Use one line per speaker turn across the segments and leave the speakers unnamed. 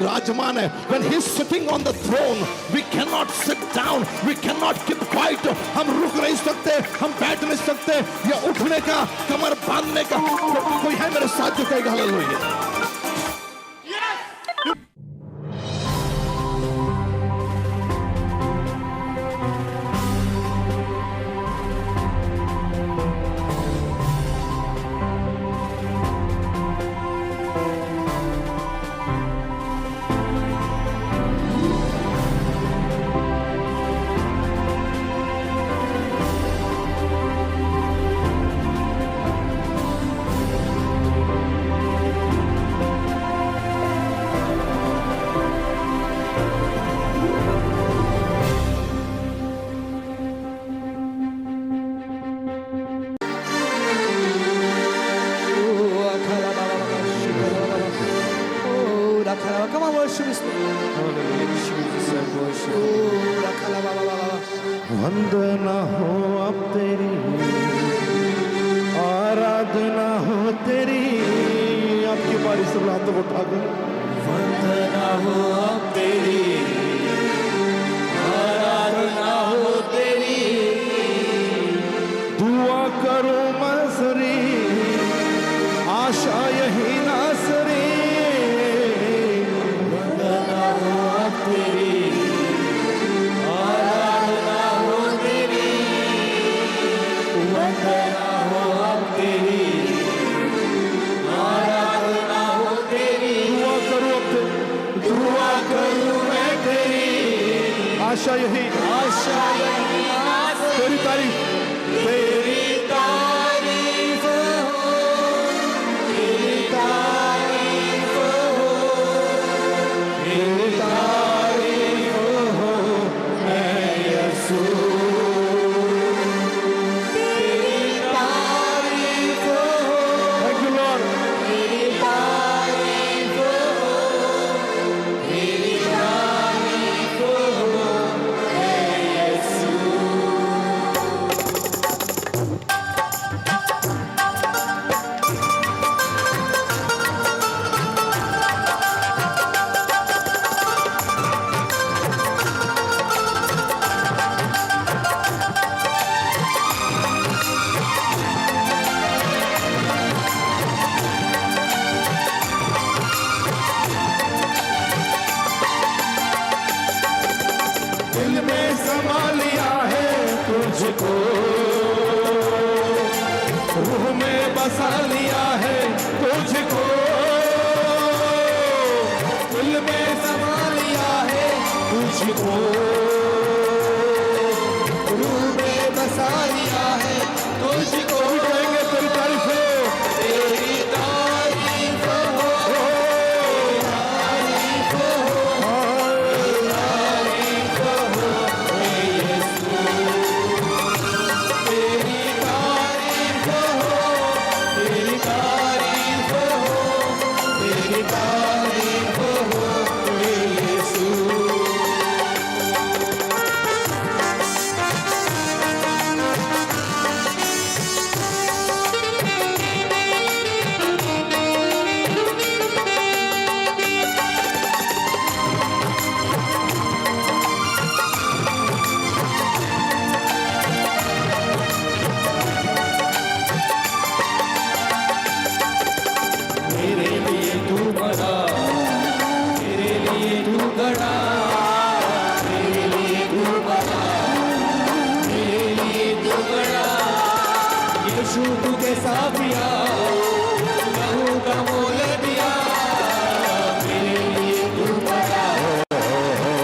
राजमान है। When he is sitting on the throne, we cannot sit down, we cannot keep quiet. हम रुक नहीं सकते, हम बैठ नहीं सकते, या उठने का, कमर बांधने का कोई है मेरे साथ जो कहेगा hallelujah.
Come on, worship His name.
वंदना हो अब तेरी, आराधना हो तेरी। आपकी बारी सब हाथों को उठाकर
वंदना हो अब तेरी, आराधना हो तेरी।
दुआ करो मसरी, आशा यही नासरी।
वंदना हो अब तेरी, आराधना हो तेरी। वंदना हो अब तेरी, आराधना हो तेरी।
दुआ करूं मैं तेरी, आशा यही तेरी तारीफ,
तेरी तारीफ हो, तेरी तारीफ हो, तेरी तारीफ हो मैं यीशु। तेरी तारीफ हो,
थैंक यू लॉर्ड।
तेरी तारीफ हो, तेरी तारीफ हो मैं यीशु।
दिल में समा लिया है तुझको, रूह में बसा लिया है तुझको। दिल में समा लिया है तुझको,
रूह में बसा लिया है तुझको।
कहेंगे तेरी तारीफ हो,
तेरी तारीफ हो, तारीफ हो, तारीफ हो हे यीशु। तेरी तारीफ हो, तेरी तारीफ हो, तेरी तारीफ हो हे यीशु। मेरे लिए तू मरा, मेरे लिए तू गड़ा, मेरे लिए तू मरा, मेरे लिए तू गड़ा। यीशु तुझे साफिया लहू का मोल दिया। मेरे लिए तू मरा,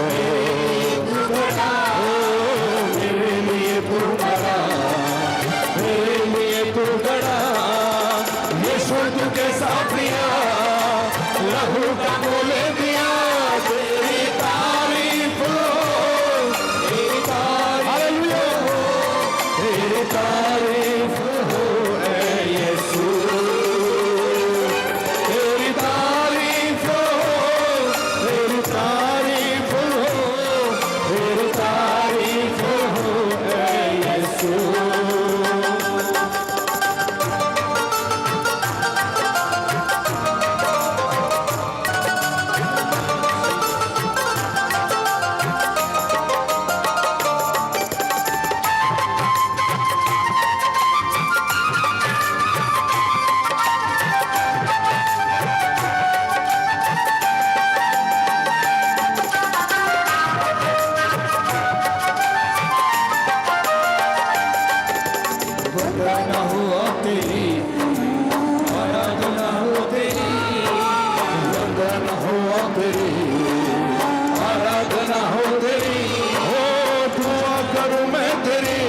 मेरे लिए तू गड़ा, मेरे लिए तू मरा, मेरे लिए तू गड़ा। यीशु तुझे साफिया लहू का मोल दिया। तेरी तारीफ हो, तेरी तारीफ हो, तेरी तारीफ हो ऐ यीशु। तेरी तारीफ हो, तेरी तारीफ हो, तेरी तारीफ हो ऐ यीशु। आराधना हो तेरी, आराधना हो तेरी, वंदना हो तेरी, आराधना हो तेरी।
ओ दुआ करूं मैं तेरी,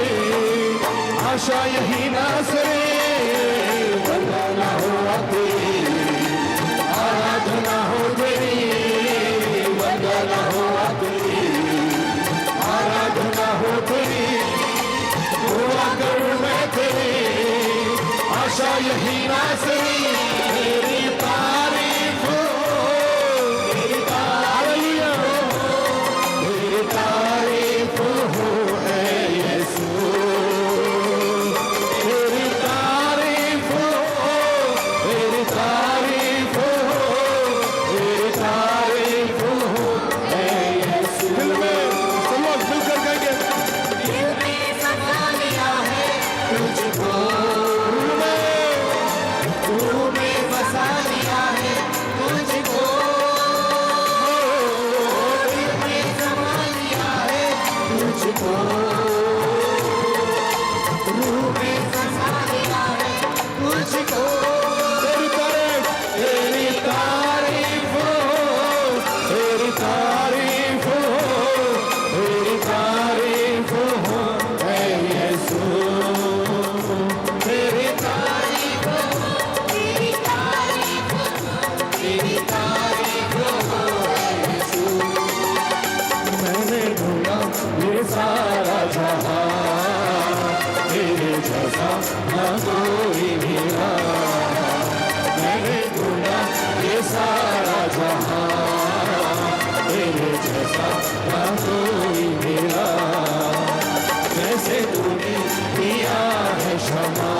आशा यही ना सरे।
वंदना हो तेरी, आराधना हो तेरी, वंदना हो तेरी, आराधना हो तेरी। दुआ करूं मैं तेरी, आशा यही ना सही। तेरी तारीफ हो, तेरी तारीफ हो, तेरी तारीफ हो ऐ यीशु। तेरी तारीफ हो, तेरी तारीफ हो, तेरी तारीफ हो ऐ यीशु।
दिल में सब लोग मिलकर कहेंगे,
दिल में सजा लिया है तुझको, तूने बसा लिया है तुझको। दिल में समा लिया है तुझको, रूह में समा लिया है तुझको।
तेरी तारीफ,
तेरी तारीफ हो, तेरी तारीफ हो, तेरी तारीफ हो ऐ यीशु। तेरी तारीफ हो, तेरी तारीफ हो, तेरी तारीफ हो ऐ यीशु। मैंने ढूंढा ये सारा जहां, तेरे जैसा ना कोई मिला। मैंने ढूंढा ये सारा जहां, तेरे जैसा ना कोई मिला। जैसे तूने दिया है क्षमा,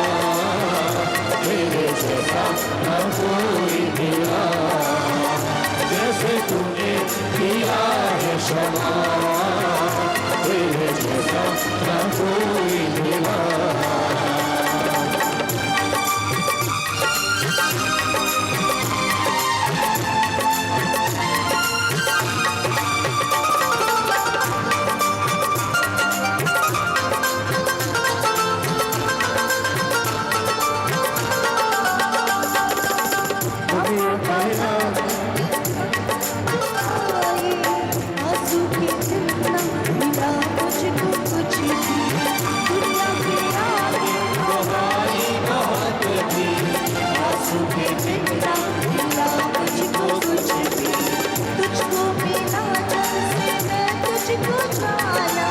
तेरे जैसा ना कोई मिला। जैसे तूने दिया है क्षमा, तेरे जैसा ना कोई मिला।
आंसू की जितना मिला मुझको कुछ भी, दुनिया के आगे
हमारी बहुत थी। आंसू के
जितना मिला मुझको कुछ भी, तुझको मिला जब से मैं तुझको जाना।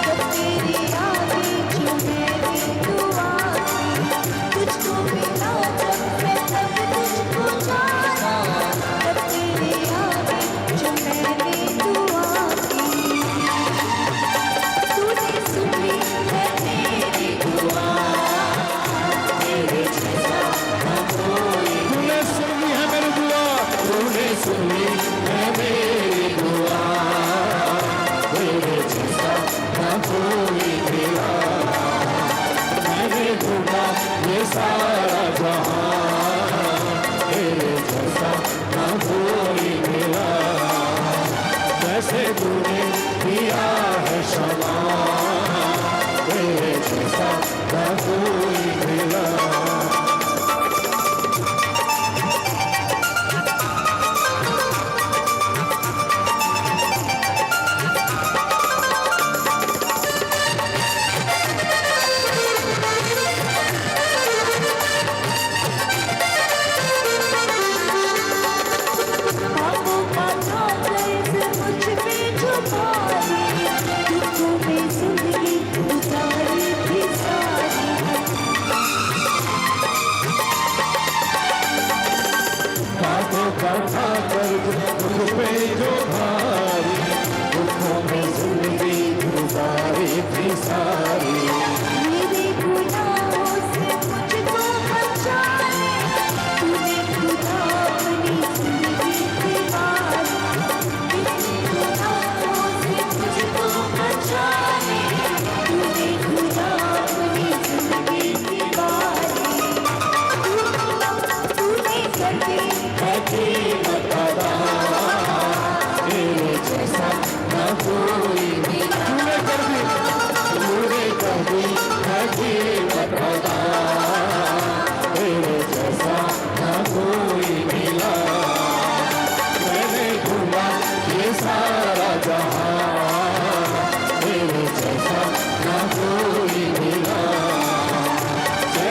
जब तेरी आगे जो मेरी दुआ थी, तुझको मिला जब मैं तब तुझको जाना। जब तेरी आगे जो मैंने दुआ की, तूने सुनी है मेरी दुआ। तेरे जैसा ना कोई,
तूने सुनी है मेरी दुआ।
तूने सुनी है मेरी दुआ। तेरे जैसा ना कोई मिला। मैंने ढूंढा ये सारा जहां, तेरे जैसा ना कोई मिला। जैसे तूने दिया है क्षमा, तेरे जैसा ना कोई मिला।
पापों का कागज मुझ पे छुपा दे, तुझको मैं जिंदगी गुजारी थी सारी।
बातों का था कर्ज मुझ पे जो भारी, दुखों में जिंदगी गुजारी थी सारी।
मेरे गुनाहों से मुझको बचा ले, तूने खुदा अपनी जिंदगी की बात। मेरे गुनाहों से मुझको बचा ले, तूने खुदा अपनी जिंदगी की बात। तूने कर दी
है कीमत अदा, तेरे जैसा ना कोई मिला।
तूने कर दी,
तूने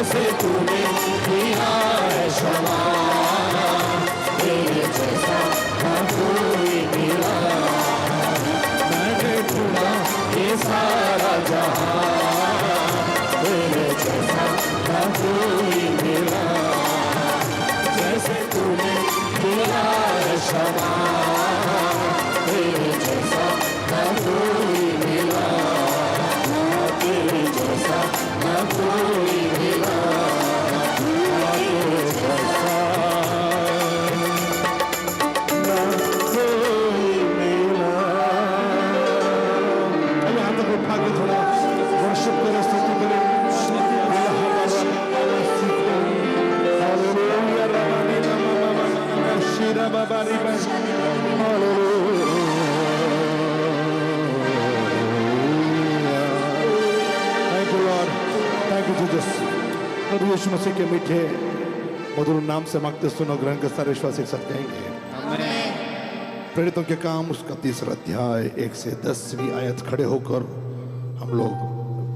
जैसे तूने किया है क्षमा, तेरे जैसा ना कोई मिला। मैंने ढूंढा ये सारा जहां, तेरे जैसा ना कोई मिला। जैसे तूने किया है क्षमा, तेरे जैसा ना कोई मिला, तेरे जैसा ना कोई मिला, तेरे जैसा ना कोई मिला।
अब यहाँ तक उठा के थोड़ा वर्शिप करें, स्तुति करें। प्रभु यीशु मसीह के मीठे मधुर नाम से मांगते सुनो, ग्रहण के सारे विश्वासी एक साथ कहेंगे। प्रेरितों के काम उसका 3रा अध्याय 1 से 10वीं आयत खड़े होकर हम लोग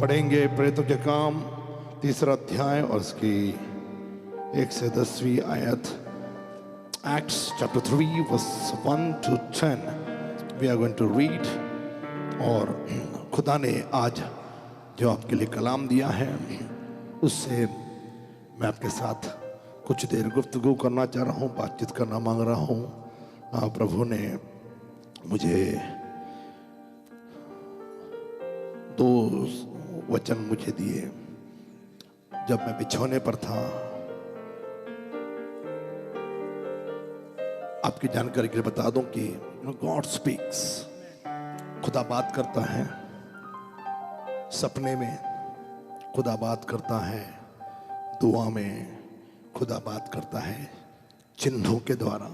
पढ़ेंगे। प्रेरितों के काम 3रा अध्याय और उसकी 1 से 10वीं आयत। Acts chapter 3 verse 1 to 10 we are going to read। और खुदा ने आज जो आपके लिए कलाम दिया है उससे मैं आपके साथ कुछ देर गुफ्तगू करना चाह रहा हूँ, बातचीत करना मांग रहा हूँ। प्रभु ने मुझे 2 वचन मुझे दिए जब मैं बिछौने पर था। आपकी जानकारी के लिए बता दूं कि गॉड स्पीक्स, खुदा बात करता है। सपने में खुदा बात करता है, दुआ में खुदा बात करता है, चिन्हों के द्वारा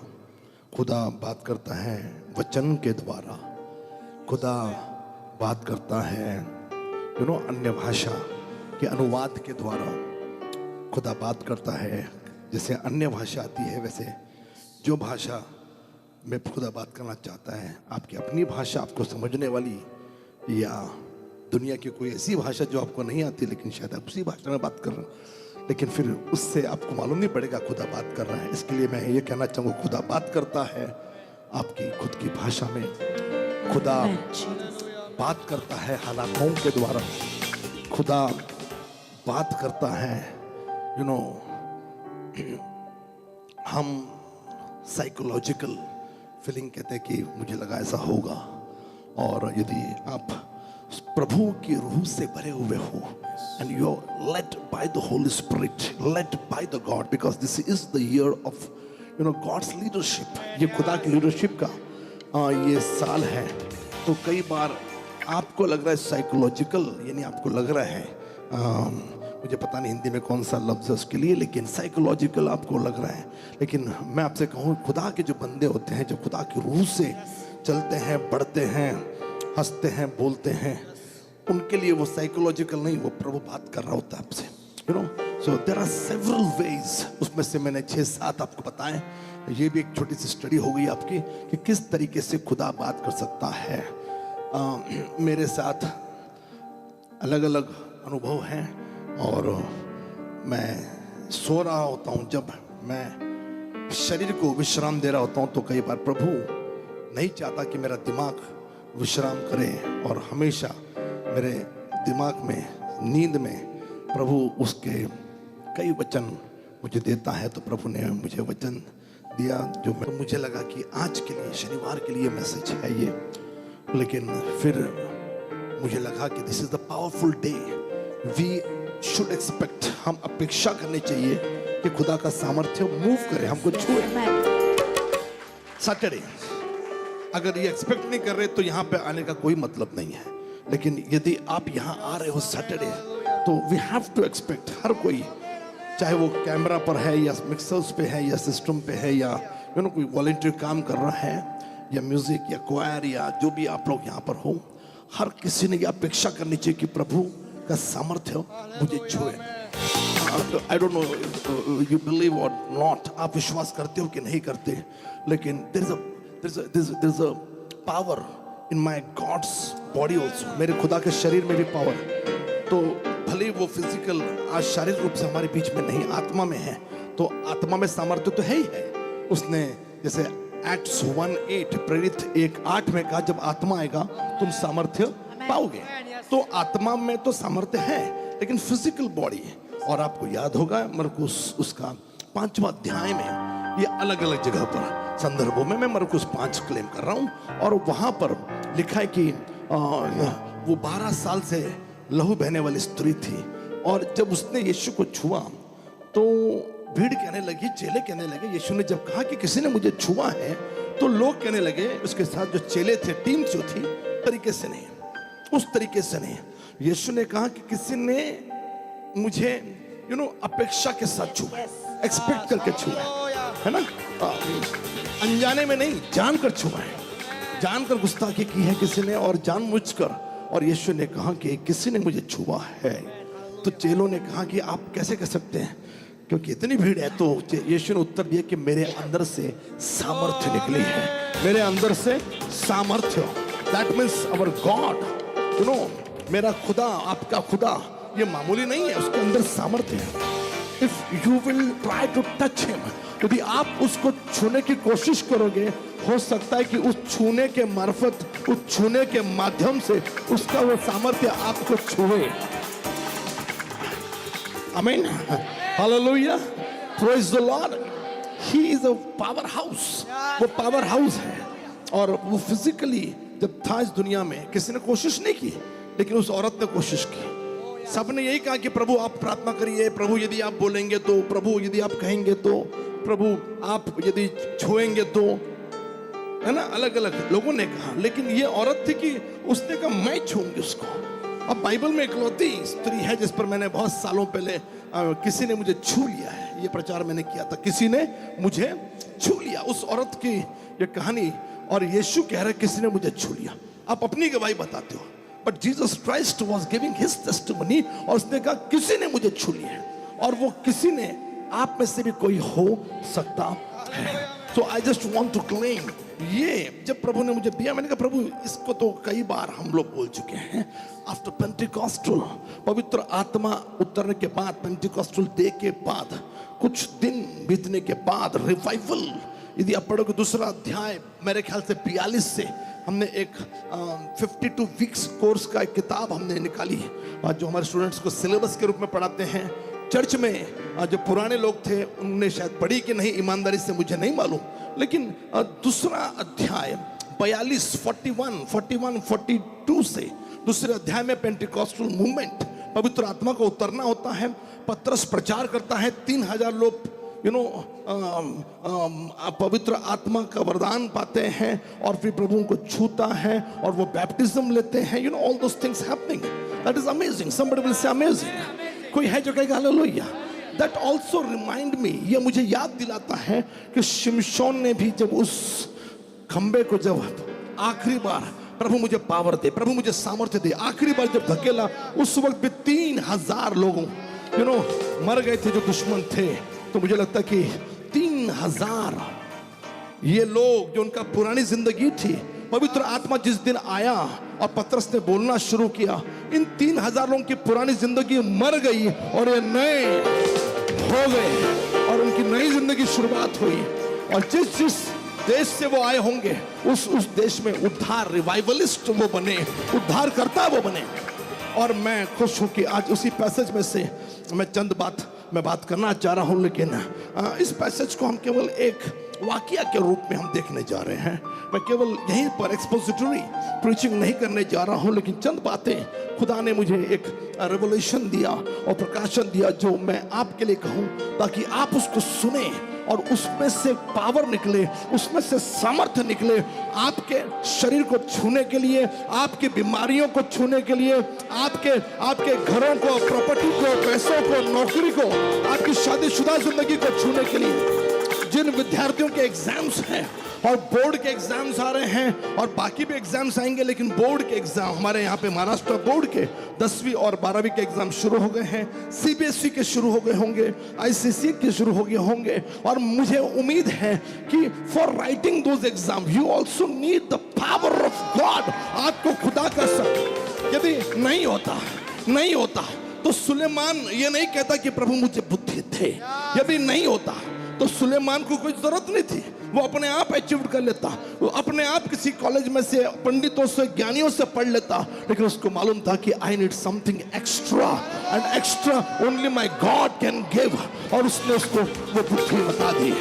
खुदा बात करता है, वचन के द्वारा खुदा बात करता है, अन्य भाषा के अनुवाद के द्वारा खुदा बात करता है। जैसे अन्य भाषा आती है वैसे जो भाषा में खुदा बात करना चाहता है, आपकी अपनी भाषा आपको समझने वाली, या दुनिया की कोई ऐसी भाषा जो आपको नहीं आती लेकिन शायद आप उसी भाषा में बात कर रहे हो, लेकिन फिर उससे आपको मालूम नहीं पड़ेगा खुदा बात कर रहा है। इसके लिए मैं ये कहना चाहूँगा, खुदा बात करता है आपकी खुद की भाषा में। खुदा बात करता है हालातों के द्वारा, खुदा बात करता है। हम साइकोलॉजिकल फीलिंग कहते हैं कि मुझे लगा ऐसा होगा। और यदि आप प्रभु की रूह से भरे हुए हो and you are led by the Holy Spirit, led by the God, because this is the year of God's leadership। ये खुदा की लीडरशिप का ये साल है। तो कई बार आपको लग रहा है साइकोलॉजिकल, यानी आपको लग रहा है मुझे पता नहीं हिंदी में कौन सा लफ्ज़ है उसके लिए, लेकिन साइकोलॉजिकल आपको लग रहा है। लेकिन मैं आपसे कहूँ, खुदा के जो बंदे होते हैं, जो खुदा की रूह से चलते हैं, बढ़ते हैं, हंसते हैं, बोलते हैं, उनके लिए वो साइकोलॉजिकल नहीं, वो प्रभु बात कर रहा होता है आपसे। So there are several ways. उसमें से मैंने 6-7 आपको बताएं। ये भी एक छोटी सी स्टडी हो गई आपकी कि किस तरीके से खुदा बात कर सकता है। मेरे साथ अलग अलग अनुभव हैं और मैं सो रहा होता हूँ, जब मैं शरीर को विश्राम दे रहा होता हूँ तो कई बार प्रभु नहीं चाहता कि मेरा दिमाग विश्राम करे, और हमेशा मेरे दिमाग में, नींद में प्रभु उसके कई वचन मुझे देता है। तो प्रभु ने मुझे वचन दिया जो मुझे लगा कि आज के लिए, शनिवार के लिए मैसेज है ये। लेकिन फिर मुझे लगा कि this is the powerful day, we should expect, हम अपेक्षा करनी चाहिए कि खुदा का सामर्थ्य मूव करे, हमको छुए। सैटरडे अगर ये एक्सपेक्ट नहीं कर रहे तो यहाँ पे आने का कोई मतलब नहीं है। लेकिन यदि आप यहाँ आ रहे हो सैटरडे, तो वी हैव टू एक्सपेक्ट, हर कोई, चाहे वो कैमरा पर है या मिक्सर्स पे है या सिस्टम पे है या कोई वॉलंटियर काम कर रहा है या म्यूजिक या क्वायर या जो भी आप लोग यहाँ पर हो, हर किसी ने ये अपेक्षा करनी चाहिए कि प्रभु का सामर्थ्य मुझे छुए। I don't know you believe or not, आप विश्वास करते हो कि नहीं करते, लेकिन there is a power in my God's body also, मेरे खुदा के शरीर में भी पावर। तो भले ही वो फिजिकल आज शारीरिक रूप से हमारे बीच में नहीं, आत्मा में है, तो आत्मा में सामर्थ्य तो है ही है। उसने जैसे एक्ट्स 1:8 प्रेरित 1:8 में कहा, जब आत्मा आएगा तुम सामर्थ्य पाओगे। तो आत्मा में तो सामर्थ्य है, लेकिन फिजिकल बॉडी। और आपको याद होगा मरकुस उसका 5वां अध्याय में, ये अलग अलग जगह पर संदर्भों में मैं मरकुस 5 क्लेम कर रहा हूं, और वहां पर लिखा है कि वो 12 साल से लहू बहने वाली स्त्री थी, और जब उसने यीशु को छुआ तो भीड़ कहने लगी, चेले कहने लगे, यीशु ने जब कहा कि किसी ने मुझे छुआ है, तो लोग कहने लगे, उसके साथ जो चेले थे, टीम जो थी, तरीके से नहीं, उस तरीके से नहीं। यीशु ने कहा कि किसी ने मुझे अपेक्षा के साथ छुआ, एक्सपेक्ट करके छुआ है ना, अनजाने में नहीं, जानकर छुआ है, जानकर गुस्ताखी की है किसी ने, और जानबूझकर। और यीशु ने कहा कि किसी ने मुझे छुआ है। तो चेलों ने कहा कि आप कैसे कह सकते हैं, क्योंकि इतनी भीड़ है। तो यीशु ने उत्तर दिया कि मेरे अंदर से सामर्थ्य निकली है, मेरे अंदर से सामर्थ्य, दैट मीन्स अवर गॉड, मेरा खुदा, आपका खुदा ये मामूली नहीं है, उसके अंदर सामर्थ्य है। If you will try to touch him, यदि आप उसको छूने की कोशिश करोगे, हो सकता है कि उस छूने के मार्फत, उस छूने के माध्यम से उसका वो सामर्थ्य आपको छुए। आमीन, hallelujah, praise the Lord. He is a power house, वो पावर हाउस है। और वो फिजिकली जब था इस दुनिया में, किसी ने कोशिश नहीं की, लेकिन उस औरत ने कोशिश की। सबने यही कहा कि प्रभु आप प्रार्थना करिए, प्रभु यदि आप बोलेंगे तो, प्रभु यदि आप कहेंगे तो, प्रभु आप यदि छुएंगे तो, है ना, अलग अलग लोगों ने कहा। लेकिन ये औरत थी कि उसने कहा मैं छूंगी उसको। अब बाइबल में इकलौती स्त्री है जिस पर मैंने बहुत सालों पहले किसी ने मुझे छू लिया है, ये प्रचार मैंने किया था, किसी ने मुझे छू लिया, उस औरत की ये कहानी। और यीशु कह रहे किसी ने मुझे छू लिया। आप अपनी गवाही बताते हो, but Jesus Christ was giving his testimony, और उसने कहा किसी ने मुझे छू लिया है, और वो किसी ने आप में से भी कोई हो सकता है। So I just want to claim, ये जब प्रभु ने मुझे दिया, मैंने कहा प्रभु इसको तो कई बार हम लोग बोल चुके हैं। आफ्टर पेंटिकॉस्टल, पवित्र आत्मा उतरने के बाद, पेंटिकॉस्टल डे के बाद, कुछ दिन बीतने के बाद रिवाइवल, यदि आप पढ़ोगे दूसरा अध्याय, मेरे ख्याल से 42 से हमने एक 52 वीक्स कोर्स का एक किताब हमने निकाली, जो हमारे स्टूडेंट्स को सिलेबस के रूप में पढ़ाते हैं चर्च में। जो पुराने लोग थे उन्होंने शायद पढ़ी कि नहीं, ईमानदारी से मुझे नहीं मालूम, लेकिन दूसरा अध्याय 42, 41, 42 से दूसरे अध्याय में पेंटिकॉस्टल मूवमेंट, पवित्र आत्मा को उतरना होता है। पतरस प्रचार करता है, 3000 लोग पवित्र आत्मा का वरदान पाते हैं, और फिर प्रभु को छूता है और वो बैप्टिज्म लेते हैं। All those things happening, that is amazing. Somebody will say amazing. कोई है जो कहेगा hallelujah. That also remind me, ये मुझे याद दिलाता है कि शिमशोन ने भी जब उस खंबे को, जब आखिरी बार प्रभु मुझे पावर दे, प्रभु मुझे सामर्थ्य दे, आखिरी बार जब धकेला, उस वक्त भी 3000 लोगों मर गए थे जो दुश्मन थे। तो मुझे लगता कि 3000 ये लोग जो उनका पुरानी जिंदगी थी, पवित्र आत्मा जिस दिन आया और पतरस ने बोलना शुरू किया, इन 3000 लोगों की पुरानी जिंदगी मर गई और ये नए हो गए और उनकी नई जिंदगी शुरुआत हुई। और जिस जिस देश से वो आए होंगे, उस देश में उद्धार, रिवाइवलिस्ट वो बने, उद्धार करता वो बने। और मैं खुश हूं कि आज उसी पैसेज में से मैं चंद बात करना चाह रहा हूं, लेकिन इस पैसेज को हम केवल एक वाकया के रूप में हम देखने जा रहे हैं। मैं केवल यहीं पर एक्सपोजिटरी प्रीचिंग नहीं करने जा रहा हूं, लेकिन चंद बातें खुदा ने मुझे एक रेवलेशन दिया और प्रकाशन दिया जो मैं आपके लिए कहूं, ताकि आप उसको सुने और उसमें से पावर निकले, उसमें से सामर्थ्य निकले, आपके शरीर को छूने के लिए, आपकी बीमारियों को छूने के लिए, आपके घरों को, प्रॉपर्टी को, पैसों को, नौकरी को, आपकी शादीशुदा जिंदगी को छूने के लिए। जिन विद्यार्थियों के एग्जाम्स हैं और बोर्ड के एग्जाम्स आ रहे हैं और बाकी भी एग्जाम्स आएंगे, लेकिन बोर्ड के एग्जाम हमारे यहाँ पे महाराष्ट्र बोर्ड के 10वीं और 12वीं के एग्जाम शुरू हो गए हैं, सीबीएसई के शुरू हो गए होंगे, आईसीएसई के शुरू हो गए होंगे। और मुझे उम्मीद है कि for writing those exam you also need the power of God. आपको खुदा का यदि नहीं होता तो सुलेमान ये नहीं कहता कि प्रभु मुझे बुद्धि थे। यदि नहीं होता तो सुलेमान को कोई जरूरत नहीं थी, वो अपने आप अचीव कर लेता, वो अपने आप किसी कॉलेज में से पंडितों से ज्ञानियों से पढ़ लेता। लेकिन उसको मालूम था कि I need something extra and extra only my God can give, और उसने उसको वो बुद्धि बता दी।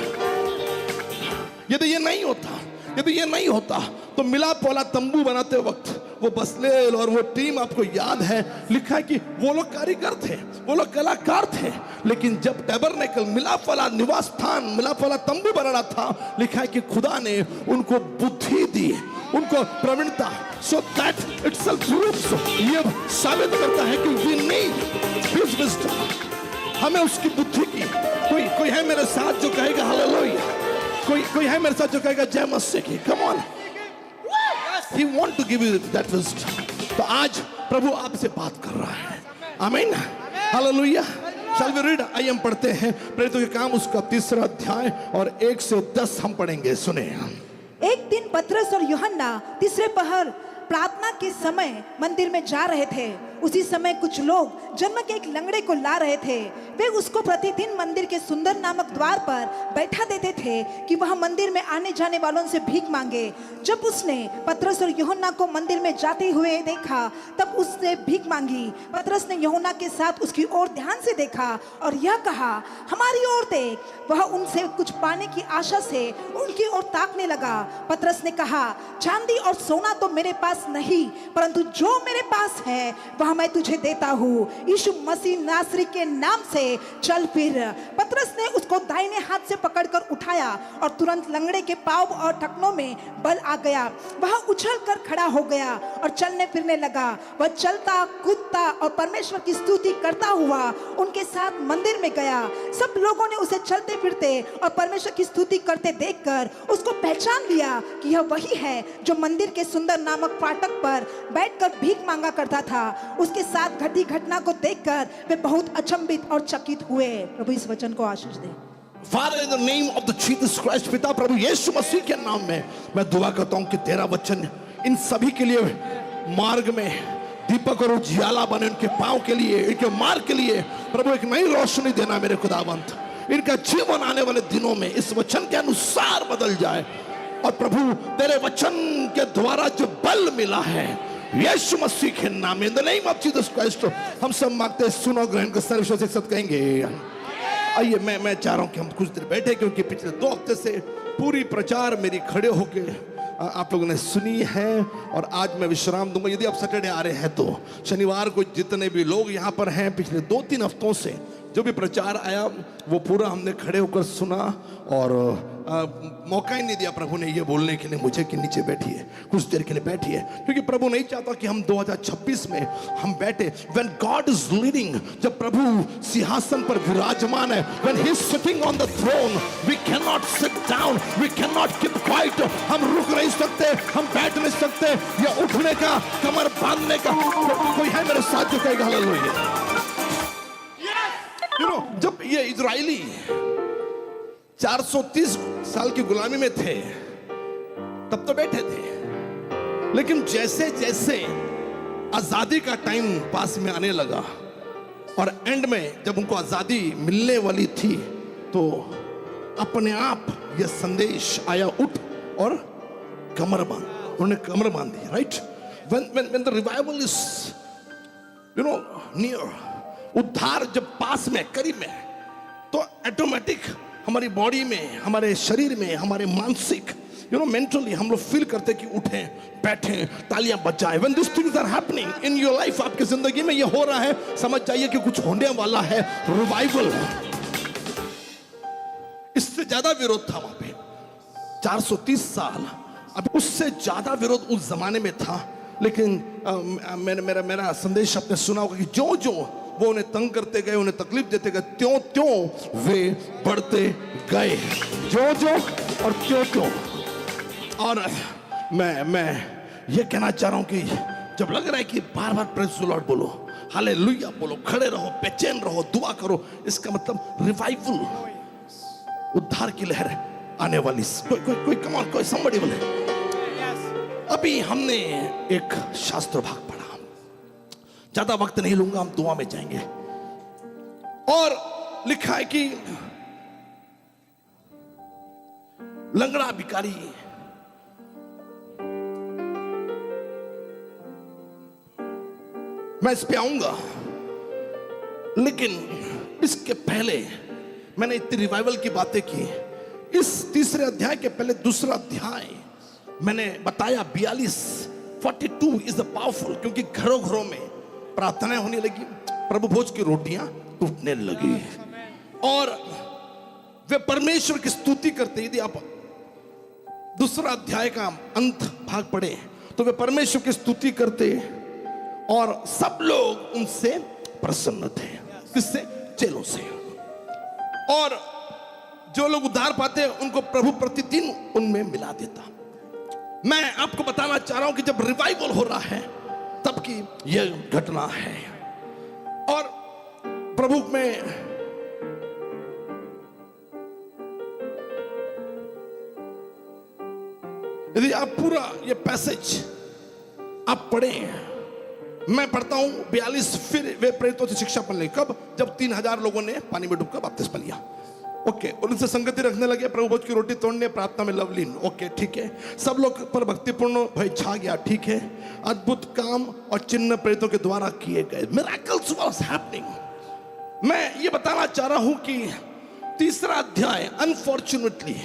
यदि ये नहीं होता तो मिलाप वाला तंबू बनाते वक्त वो बसलेल और वो टीम, आपको याद है, लिखा है कि वो लोग कारीगर थे, वो लोग कलाकार थे। लेकिन जब टैबरनेकल मिलाप वाला निवास स्थान, मिलाप वाला तंबू बनाना था, लिखा है कि खुदा ने उनको बुद्धि दी, उनको प्रवीणता। सो दैट इटसेल्फ प्रूव्स, ये साबित करता है कि वी नीड हिज विजडम, हमें उसकी बुद्धि की। कोई है मेरे साथ जो कहेगा हालेलुया, कोई है मेरे साथ जो कहेगा जय मसीह की। Come on, He want to give you that wisdom. तो आज प्रभु आपसे बात कर रहा है। आमीन, हालेलुया। Shall we read? आइए हम पढ़ते हैं प्रेरितों के काम उसका 3 अध्याय और 1 से 10 हम पढ़ेंगे। सुने।
एक दिन पतरस और यूहन्ना तीसरे पहर प्रार्थना के समय मंदिर में जा रहे थे। उसी समय कुछ लोग जन्म के एक लंगड़े को ला रहे थे। वे उसको प्रतिदिन मंदिर के सुंदर नामक द्वार पर बैठा देते थे कि वह मंदिर में आने जाने वालों से भीख मांगे। जब उसने पतरस और यूहन्ना को मंदिर में जाते हुए देखा तब उससे भीख मांगी। पतरस ने यूहन्ना के साथ उसकी ओर ध्यान से देखा और यह कहा, हमारी ओर देख। वह उनसे कुछ पाने की आशा से उनकी ओर ताकने लगा। पतरस ने कहा, चांदी और सोना तो मेरे पास नहीं, परंतु जो मेरे पास है वह मैं तुझे देता हूँ। यीशु मसीह नासरी के नाम से चल फिर। पतरस ने उसको दाहिने हाथ से पकड़कर उठाया और तुरंत लंगड़े के पांव और टखनों में बल आ गया। वह उछल कर खड़ा हो गया और चलने फिरने लगा। वह चलता कूदता और परमेश्वर की स्तुति करता हुआ उनके साथ मंदिर में गया। सब लोगों ने उसे चलते फिरते और परमेश्वर की स्तुति करते देखकर उसको पहचान लिया कि यह वही है जो मंदिर के सुंदर नामक फाटक पर बैठकर भीख मांगा करता था। उसके साथ घटी घटना को देखकर वे बहुत अचंभित और चकित हुए। प्रभु इस वचन को आशीष दे।
Father, in the name of the Jesus Christ, पिता प्रभु यीशु मसीह के नाम में मैं दुआ करता हूं कि तेरा वचन इन सभी के लिए मार्ग में दीपक और उजियाला बने, उनके पांव के लिए, इनके मार्ग के लिए प्रभु एक नई रोशनी देना मेरे खुदावंत। इनका जीवन आने वाले दिनों में इस वचन के अनुसार बदल जाए और प्रभु तेरे वचन के द्वारा जो बल मिला है यीशु मसीह के नाम में, इन the name of Jesus Christ हम सब मांगते हैं। सुनो, ग्रहण कर, सर्वश्रेष्ठ एक साथ कहेंगे। आइए मैं चाह रहा हूं कि हम कुछ देर बैठे, क्योंकि पिछले 2 हफ्ते से पूरी प्रचार मेरी खड़े होके आप लोगों ने सुनी है और आज मैं विश्राम दूंगा। यदि आप सैटरडे आ रहे हैं तो शनिवार को जितने भी लोग यहाँ पर हैं, पिछले 2-3 हफ्तों से जो भी प्रचार आया वो पूरा हमने खड़े होकर सुना और मौका ही नहीं दिया प्रभु ने ये बोलने के लिए मुझे कि नीचे बैठिए, कुछ देर के लिए बैठिए, क्योंकि प्रभु नहीं चाहता कि हम 2026 में हम बैठे। When God is leading, जब प्रभु सिंहासन पर विराजमान है, when he is sitting on the throne, we cannot sit down, we cannot keep quiet। हम रुक नहीं सकते, हम बैठ नहीं सकते, या उठने का, कमर बांधने का। कोई है मेरे साथ जो कहेगा हालेलुया। जब ये इजरायली 430 साल की गुलामी में थे तब तो बैठे थे, लेकिन जैसे जैसे आजादी का टाइम पास में आने लगा और एंड में जब उनको आजादी मिलने वाली थी तो अपने आप यह संदेश आया, उठ और कमर बांध। उन्होंने कमर बांध दी। Right, when the revival is near, उद्धार जब पास में, करीब में, तो ऑटोमेटिक हमारी बॉडी में, हमारे शरीर में, हमारे मानसिक मेंटली हम लोग फील करते कि उठें, बैठें, तालियां बजाएं। When these things are happening in your life, आपकी जिंदगी में ये हो रहा है, समझ जाइए कि कुछ होने वाला है, रिवाइवल। इससे ज्यादा विरोध था वहां पे 430 साल, अब उससे ज्यादा विरोध उस जमाने में था। लेकिन मेरा संदेश आपने सुना होगा कि जो जो वो उन्हें तंग करते गए, उन्हें तकलीफ देते गए, त्यों त्यों वे बढ़ते गए, जो जो और त्यों त्यों। और मैं ये कहना चाह रहा हूं कि जब लग रहा है कि बार बार प्रेज़ द लॉर्ड बोलो, हालेलुया बोलो, खड़े रहो, बेचैन रहो, दुआ करो, इसका मतलब रिवाइवल, उद्धार की लहर आने वाली। कोई कमाल, कोई somebody बोले। अभी हमने एक शास्त्र भाग पढ़ा ज्यादा वक्त नहीं लूंगा, हम दुआ में जाएंगे। और लिखा है कि लंगड़ा भिखारी मैं इस पे आऊंगा, लेकिन इसके पहले मैंने इतनी रिवाइवल की बातें की। इस तीसरे अध्याय के पहले दूसरा अध्याय मैंने बताया 42 इज द पावरफुल, क्योंकि घरों घरों में प्रार्थनाएं होने लगी, प्रभु भोज की रोटियां टूटने लगी और वे परमेश्वर की स्तुति करते। यदि आप दूसरा अध्याय का अंत भाग पढ़े तो वे परमेश्वर की स्तुति करते और सब लोग उनसे प्रसन्न थे। किससे? चेलों से। और जो लोग उद्धार पाते उनको प्रभु प्रतिदिन उनमें मिला देता। मैं आपको बताना चाह रहा हूं कि जब रिवाइवल हो रहा है तब की यह घटना है। और प्रभु में यदि आप पूरा ये पैसेज आप पढ़े, मैं पढ़ता हूं 42, फिर वे प्रेरितों से शिक्षा पढ़ने। कब? जब 3000 लोगों ने पानी में डूबकर बपतिस्मा लिया। ओके, उनसे संगति रखने लगे, प्रभु भोज की रोटी तोड़ने, प्रार्थना में लवलीन। ओके, ठीक है। सब लोग पर भक्तिपूर्ण भय छा गया। ठीक है। अद्भुत काम और चिन्ह प्रेरितों के द्वारा किए गए। Miracles was happening. मैं ये बताना चाह रहा हूं कि तीसरा अध्याय अनफॉर्चुनेटली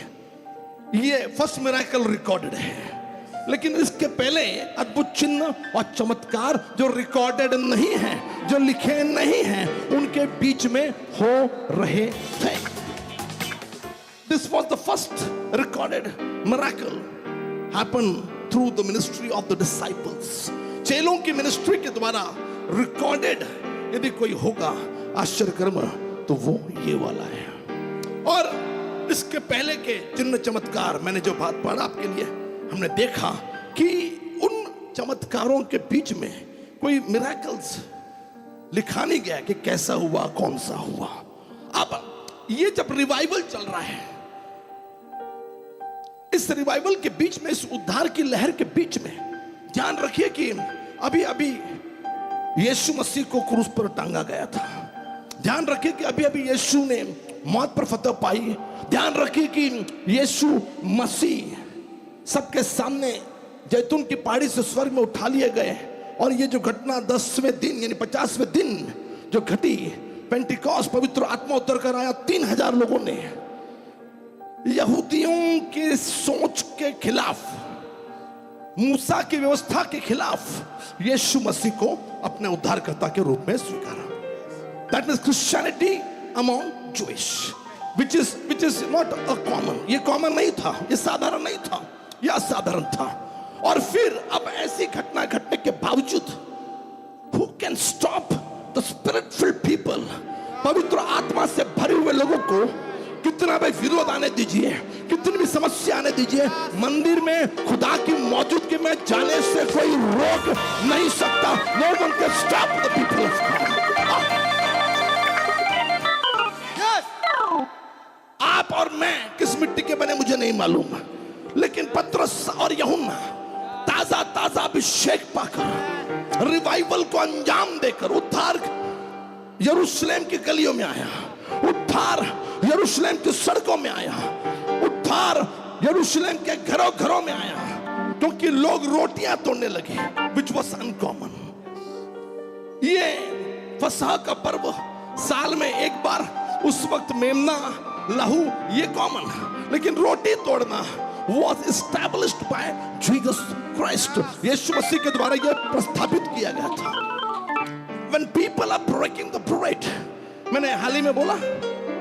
ये फर्स्ट मिरेकल रिकॉर्डेड है, लेकिन इसके पहले अद्भुत चिन्ह और चमत्कार जो रिकॉर्डेड नहीं है, जो लिखे नहीं हैं, उनके बीच में हो रहे थे। This was the first recorded miracle happened through the ministry of the disciples. चेलों की मिनिस्ट्री के द्वारा रिकॉर्डेड यदि कोई होगा आश्चर्यकर्म तो वो ये वाला है। और इसके पहले के चिन्ह चमत्कार मैंने जो बात पढ़ा आपके लिए, हमने देखा कि उन चमत्कारों के बीच में कोई मिरेकल्स लिखा नहीं गया कि कैसा हुआ, कौन सा हुआ। अब ये जब रिवाइवल चल रहा है, इस रिवाइवल के बीच में, इस उद्धार की लहर के बीच में, ध्यान रखिए कि अभी अभी यीशु मसीह को क्रूस पर टांगा गया था। ध्यान रखिए कि अभी अभी यीशु ने मौत पर फतह पाई। ध्यान रखिए कि यीशु मसीह सबके सामने जैतून की पहाड़ी से स्वर्ग में उठा लिए गए। और ये जो घटना 10वें दिन यानी 50वें दिन जो घटी, पेंटिकॉस्ट, पवित्र आत्मा उतर कर आया, 3000 लोगों ने यहूदियों की सोच के खिलाफ, मूसा की व्यवस्था के खिलाफ यीशु मसीह को अपने उद्धारकर्ता के रूप में स्वीकारा। That means Christianity among Jewish, which is not a common. ये common नहीं था, ये साधारण नहीं था, ये असाधारण था। और फिर अब ऐसी घटना घटने के बावजूद who can stop the spirit-filled people, पवित्र आत्मा से भरे हुए लोगों को कितना भी विरोध आने दीजिए, कितनी भी समस्या आने दीजिए, मंदिर में खुदा की मौजूदगी में जाने से कोई रोक नहीं सकता। No one can stop the people of God. आप और मैं किस मिट्टी के बने मुझे नहीं मालूम, लेकिन पतरस और यूहन्ना ताजा ताजा अभिषेक पाकर, रिवाइवल को अंजाम देकर उद्धार यरूशलेम की गलियों में आया, उद्धार यरूशलेम की सड़कों में आया, उद्धार यरूशलेम के घरों घरों में आया, क्योंकि लोग रोटियां तोड़ने लगे, which was uncommon। ये फसह का पर्व साल में एक बार, उस वक्त मेमना लहू ये कॉमन, लेकिन रोटी तोड़ना was established by Jesus Christ, यीशु मसीह के द्वारा यह प्रस्थापित किया गया था। When people are breaking the bread, मैंने हाल ही में बोला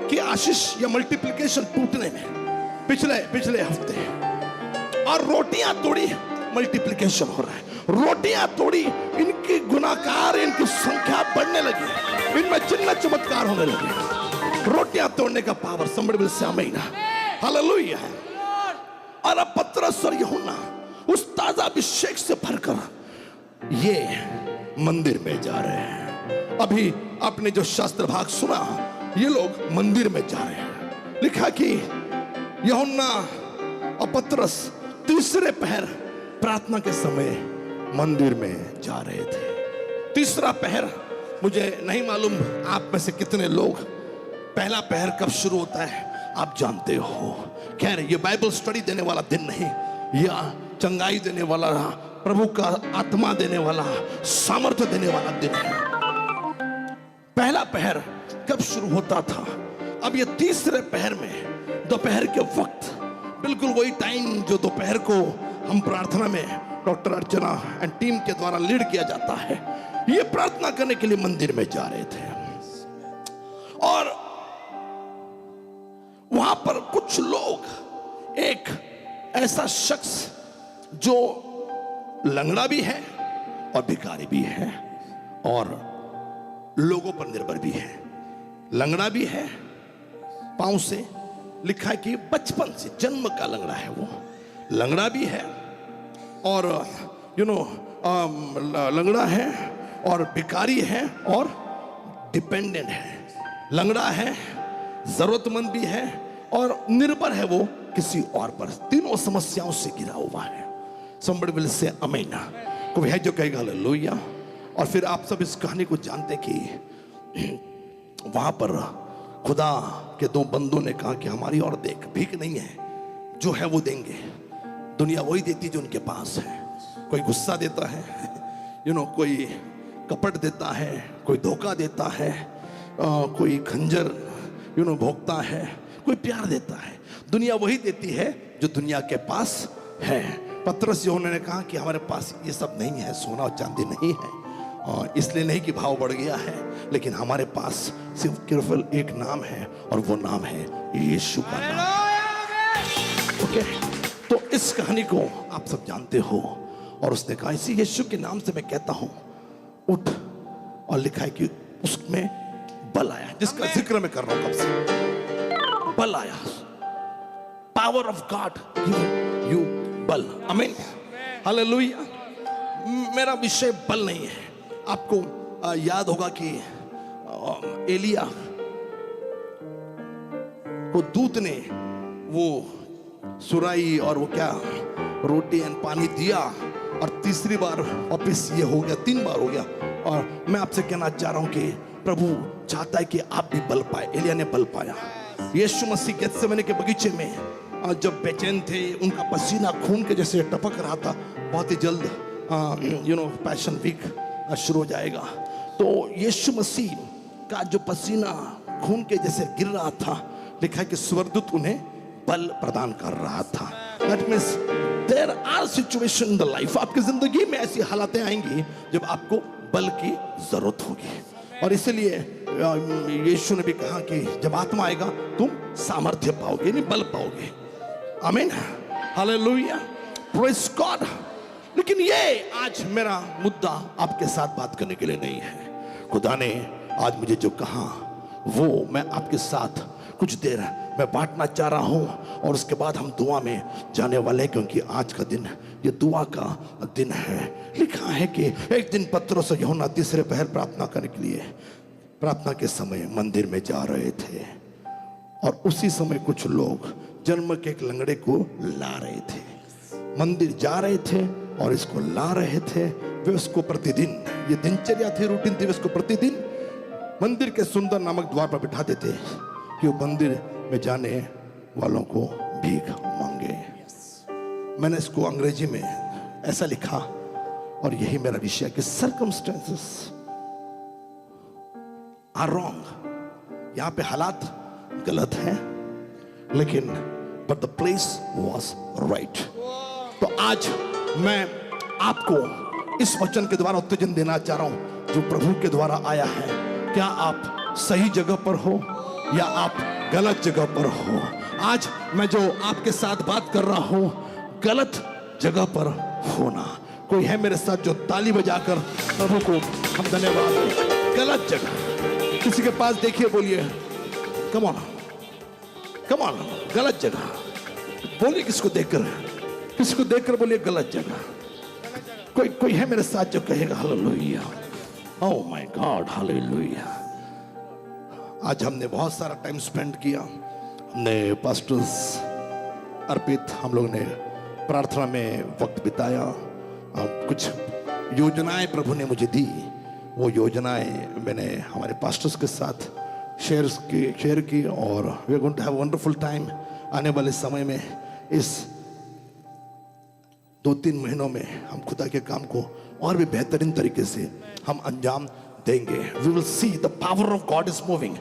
कि आशीष या मल्टीप्लिकेशन टूटने में पिछले हफ्ते, और रोटियां तोड़ी मल्टीप्लिकेशन हो रहा है। रोटियां तोड़ी, इनकी गुनाहगार, इनकी संख्या बढ़ने लगी, इनमें चिन्ह चमत्कार होने लगे। रोटियां तोड़ने का power, somebody will say amen, hallelujah. और अब पतरस और यूहन्ना उस ताजा अभिषेक से भरकर ये मंदिर में जा रहे हैं। अभी आपने जो शास्त्र भाग सुना, ये लोग मंदिर में जा रहे हैं। लिखा कि यूहन्ना और पतरस तीसरे पहर प्रार्थना के समय मंदिर में जा रहे थे। तीसरा पहर, मुझे नहीं मालूम आप में से कितने लोग पहला पहर कब शुरू होता है आप जानते हो। खैर, ये बाइबल स्टडी देने वाला दिन नहीं, या चंगाई देने वाला, प्रभु का आत्मा देने वाला, सामर्थ्य देने वाला दिन है। पहला पहर कब शुरू होता था? अब ये तीसरे पहर में दोपहर के वक्त, बिल्कुल वही टाइम जो दोपहर को हम प्रार्थना में डॉक्टर अर्चना एंड टीम के द्वारा लीड किया जाता है, ये प्रार्थना करने के लिए मंदिर में जा रहे थे और वहां पर कुछ लोग, एक ऐसा शख्स जो लंगड़ा भी है और भिखारी भी है और लोगों पर निर्भर भी है। लंगड़ा भी है, पांव से लिखा है कि बचपन से जन्म का लंगड़ा है वो, लंगड़ा भी है और लंगड़ा है और भिखारी है और डिपेंडेंट है। लंगड़ा है, जरूरतमंद भी है और निर्भर है वो किसी और पर। तीनों समस्याओं से घिरा हुआ है। Somebody will say amen। कोई है जो कहेगा हालेलुया। और फिर आप सब इस कहानी को जानते कि वहां पर खुदा के दो बंदों ने कहा कि हमारी और देख, भीख नहीं है, जो है वो देंगे। दुनिया वही देती जो उनके पास है। कोई गुस्सा देता है, कोई कपट देता है, कोई धोखा देता है, कोई खंजर भोगता है, कोई प्यार देता है। दुनिया वही देती है जो दुनिया के पास है। पतरस यूहन्ना ने कहा कि हमारे पास ये सब नहीं है, सोना और चांदी नहीं है, इसलिए नहीं कि भाव बढ़ गया है, लेकिन हमारे पास सिर्फ केवल एक नाम है और वो नाम है यीशु का नाम। ओके, तो इस कहानी को आप सब जानते हो। और उसने कहा इसी यीशु के नाम से मैं कहता हूं, उठ। और लिखा है कि उसमें बल आया, जिसका जिक्र मैं कर रहा हूं कब से। बल आया, power of God give you बल। आमीन, हालेलुया। मेरा विषय बल नहीं है। आपको याद होगा कि एलिया को दूत ने वो सुराई और वो क्या रोटी एंड पानी दिया और तीसरी बार वापिस ये हो गया, 3 बार हो गया। और मैं आपसे कहना चाह रहा हूं कि प्रभु चाहता है कि आप भी बल पाए। एलिया ने बल पाया। यीशु मसीह गेत्सेमनी के बगीचे में जब बेचैन थे, उनका पसीना खून के जैसे टपक रहा था। बहुत ही जल्द पैशन वीक शुरू हो जाएगा। तो यीशु मसीह का जो पसीना खून के जैसे गिर रहा था, लिखा है कि स्वर्गदूत उन्हें बल प्रदान कर रहा था। That means there are situations in the life, आपकी जिंदगी में ऐसी हालातें आएंगी जब आपको बल की जरूरत होगी। और इसलिए यीशु ने भी कहा कि जब आत्मा आएगा तुम सामर्थ्य पाओगे, नहीं बल पाओगे। आमीन, हालेलुया, प्रेज गॉड। लेकिन ये आज मेरा मुद्दा आपके साथ बात करने के लिए नहीं है। खुदा ने आज मुझे जो कहा वो मैं आपके साथ कुछ देर मैं बांटना चाह रहा हूं और उसके बाद हम दुआ में जाने वाले हैं, क्योंकि आज का दिन ये दुआ का दिन है। लिखा है कि एक दिन पतरस और यूहन्ना तीसरे पहर प्रार्थना करने के लिए प्रार्थना के समय मंदिर में जा रहे थे और उसी समय कुछ लोग जन्म के एक लंगड़े को ला रहे थे। मंदिर जा रहे थे और इसको ला रहे थे। वे उसको प्रतिदिन, ये दिनचर्या थी, रूटीन थी, वे उसको प्रतिदिन मंदिर के सुंदर नामक द्वार पर बिठाते थे कि वो मंदिर में जाने वालों को भीख मांगे। मैंने इसको अंग्रेजी में ऐसा लिखा और यही मेरा विषय कि सर्कमस्टेंसेस आर रॉन्ग। यहां पे हालात गलत हैं, लेकिन but the place was right. तो आज मैं आपको इस वचन के द्वारा उत्तेजन देना चाह रहा हूं जो प्रभु के द्वारा आया है। क्या आप सही जगह पर हो या आप गलत जगह पर हो? आज मैं जो आपके साथ बात कर रहा हूं, गलत जगह पर होना। कोई है मेरे साथ जो ताली बजाकर प्रभु को हम धन्यवाद दें? गलत जगह, किसी के पास देखिए, बोलिए कम ऑन, कम ऑन, गलत जगह बोलिए। किसको देखकर बोलिए गलत जगह। कोई है मेरे साथ जो कहेगा hallelujah, oh my God, hallelujah. आज हमने बहुत सारा टाइम स्पेंड किया। हमने पास्टर्स अर्पित, हम लोग ने प्रार्थना में वक्त बिताया। कुछ योजनाएं प्रभु ने मुझे दी वो योजनाएं मैंने हमारे पास्टर्स के साथ शेयर की और we are going to have wonderful time. आने वाले समय में इस 2-3 महीनों में हम खुदा के काम को और भी बेहतरीन तरीके से हम अंजाम देंगे। We will see the power of God is moving.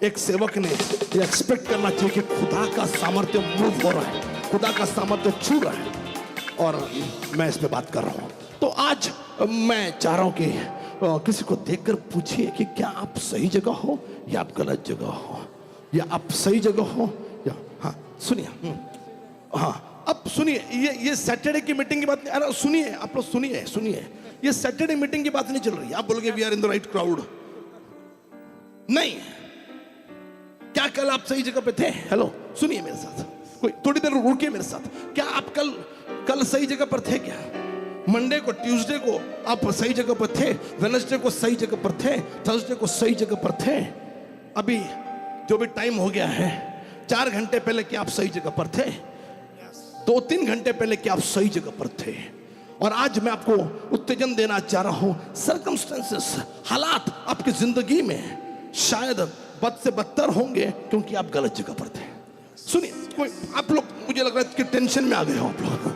एक सेवक ने ये एक्सपेक्ट करना चाहिए कि खुदा का सामर्थ्य मूव हो रहा है, खुदा का सामर्थ्य छू रहा है, और मैं इस पे बात कर रहा हूं। तो आज मैं चाह रहा हूं कि किसी को देखकर पूछिए कि क्या आप सही जगह हो या आप गलत जगह हो, या आप सही जगह हो या हाँ सुनिए हाँ अब सुनिए, ये सैटरडे की मीटिंग की बात नहीं। अरे सुनिए आप लोग, सुनिए ये सैटरडे मीटिंग की बात नहीं चल रही। आप बोलोगे we are in the right crowd. नहीं, क्या कल आप सही जगह पे थे? हेलो सुनिए मेरे साथ, कोई थोड़ी देर रुकिए मेरे साथ। क्या आप कल सही जगह पर थे? क्या मंडे को, ट्यूसडे को आप सही जगह पर थे? वेडनेसडे को सही जगह पर थे? थर्सडे को सही जगह पर थे? अभी जो भी टाइम हो गया है, 4 घंटे पहले क्या आप सही जगह पर थे? 2-3 घंटे पहले क्या आप सही जगह पर थे? और आज मैं आपको उत्तेजन देना चाह रहा हूं। सर्कमस्टेंसेस, हालात आपकी जिंदगी में शायद बद से बदतर होंगे क्योंकि आप गलत जगह पर थे। सुनिए, कोई आप लोग, मुझे लग रहा है कि टेंशन में आ गए हो आप लोग।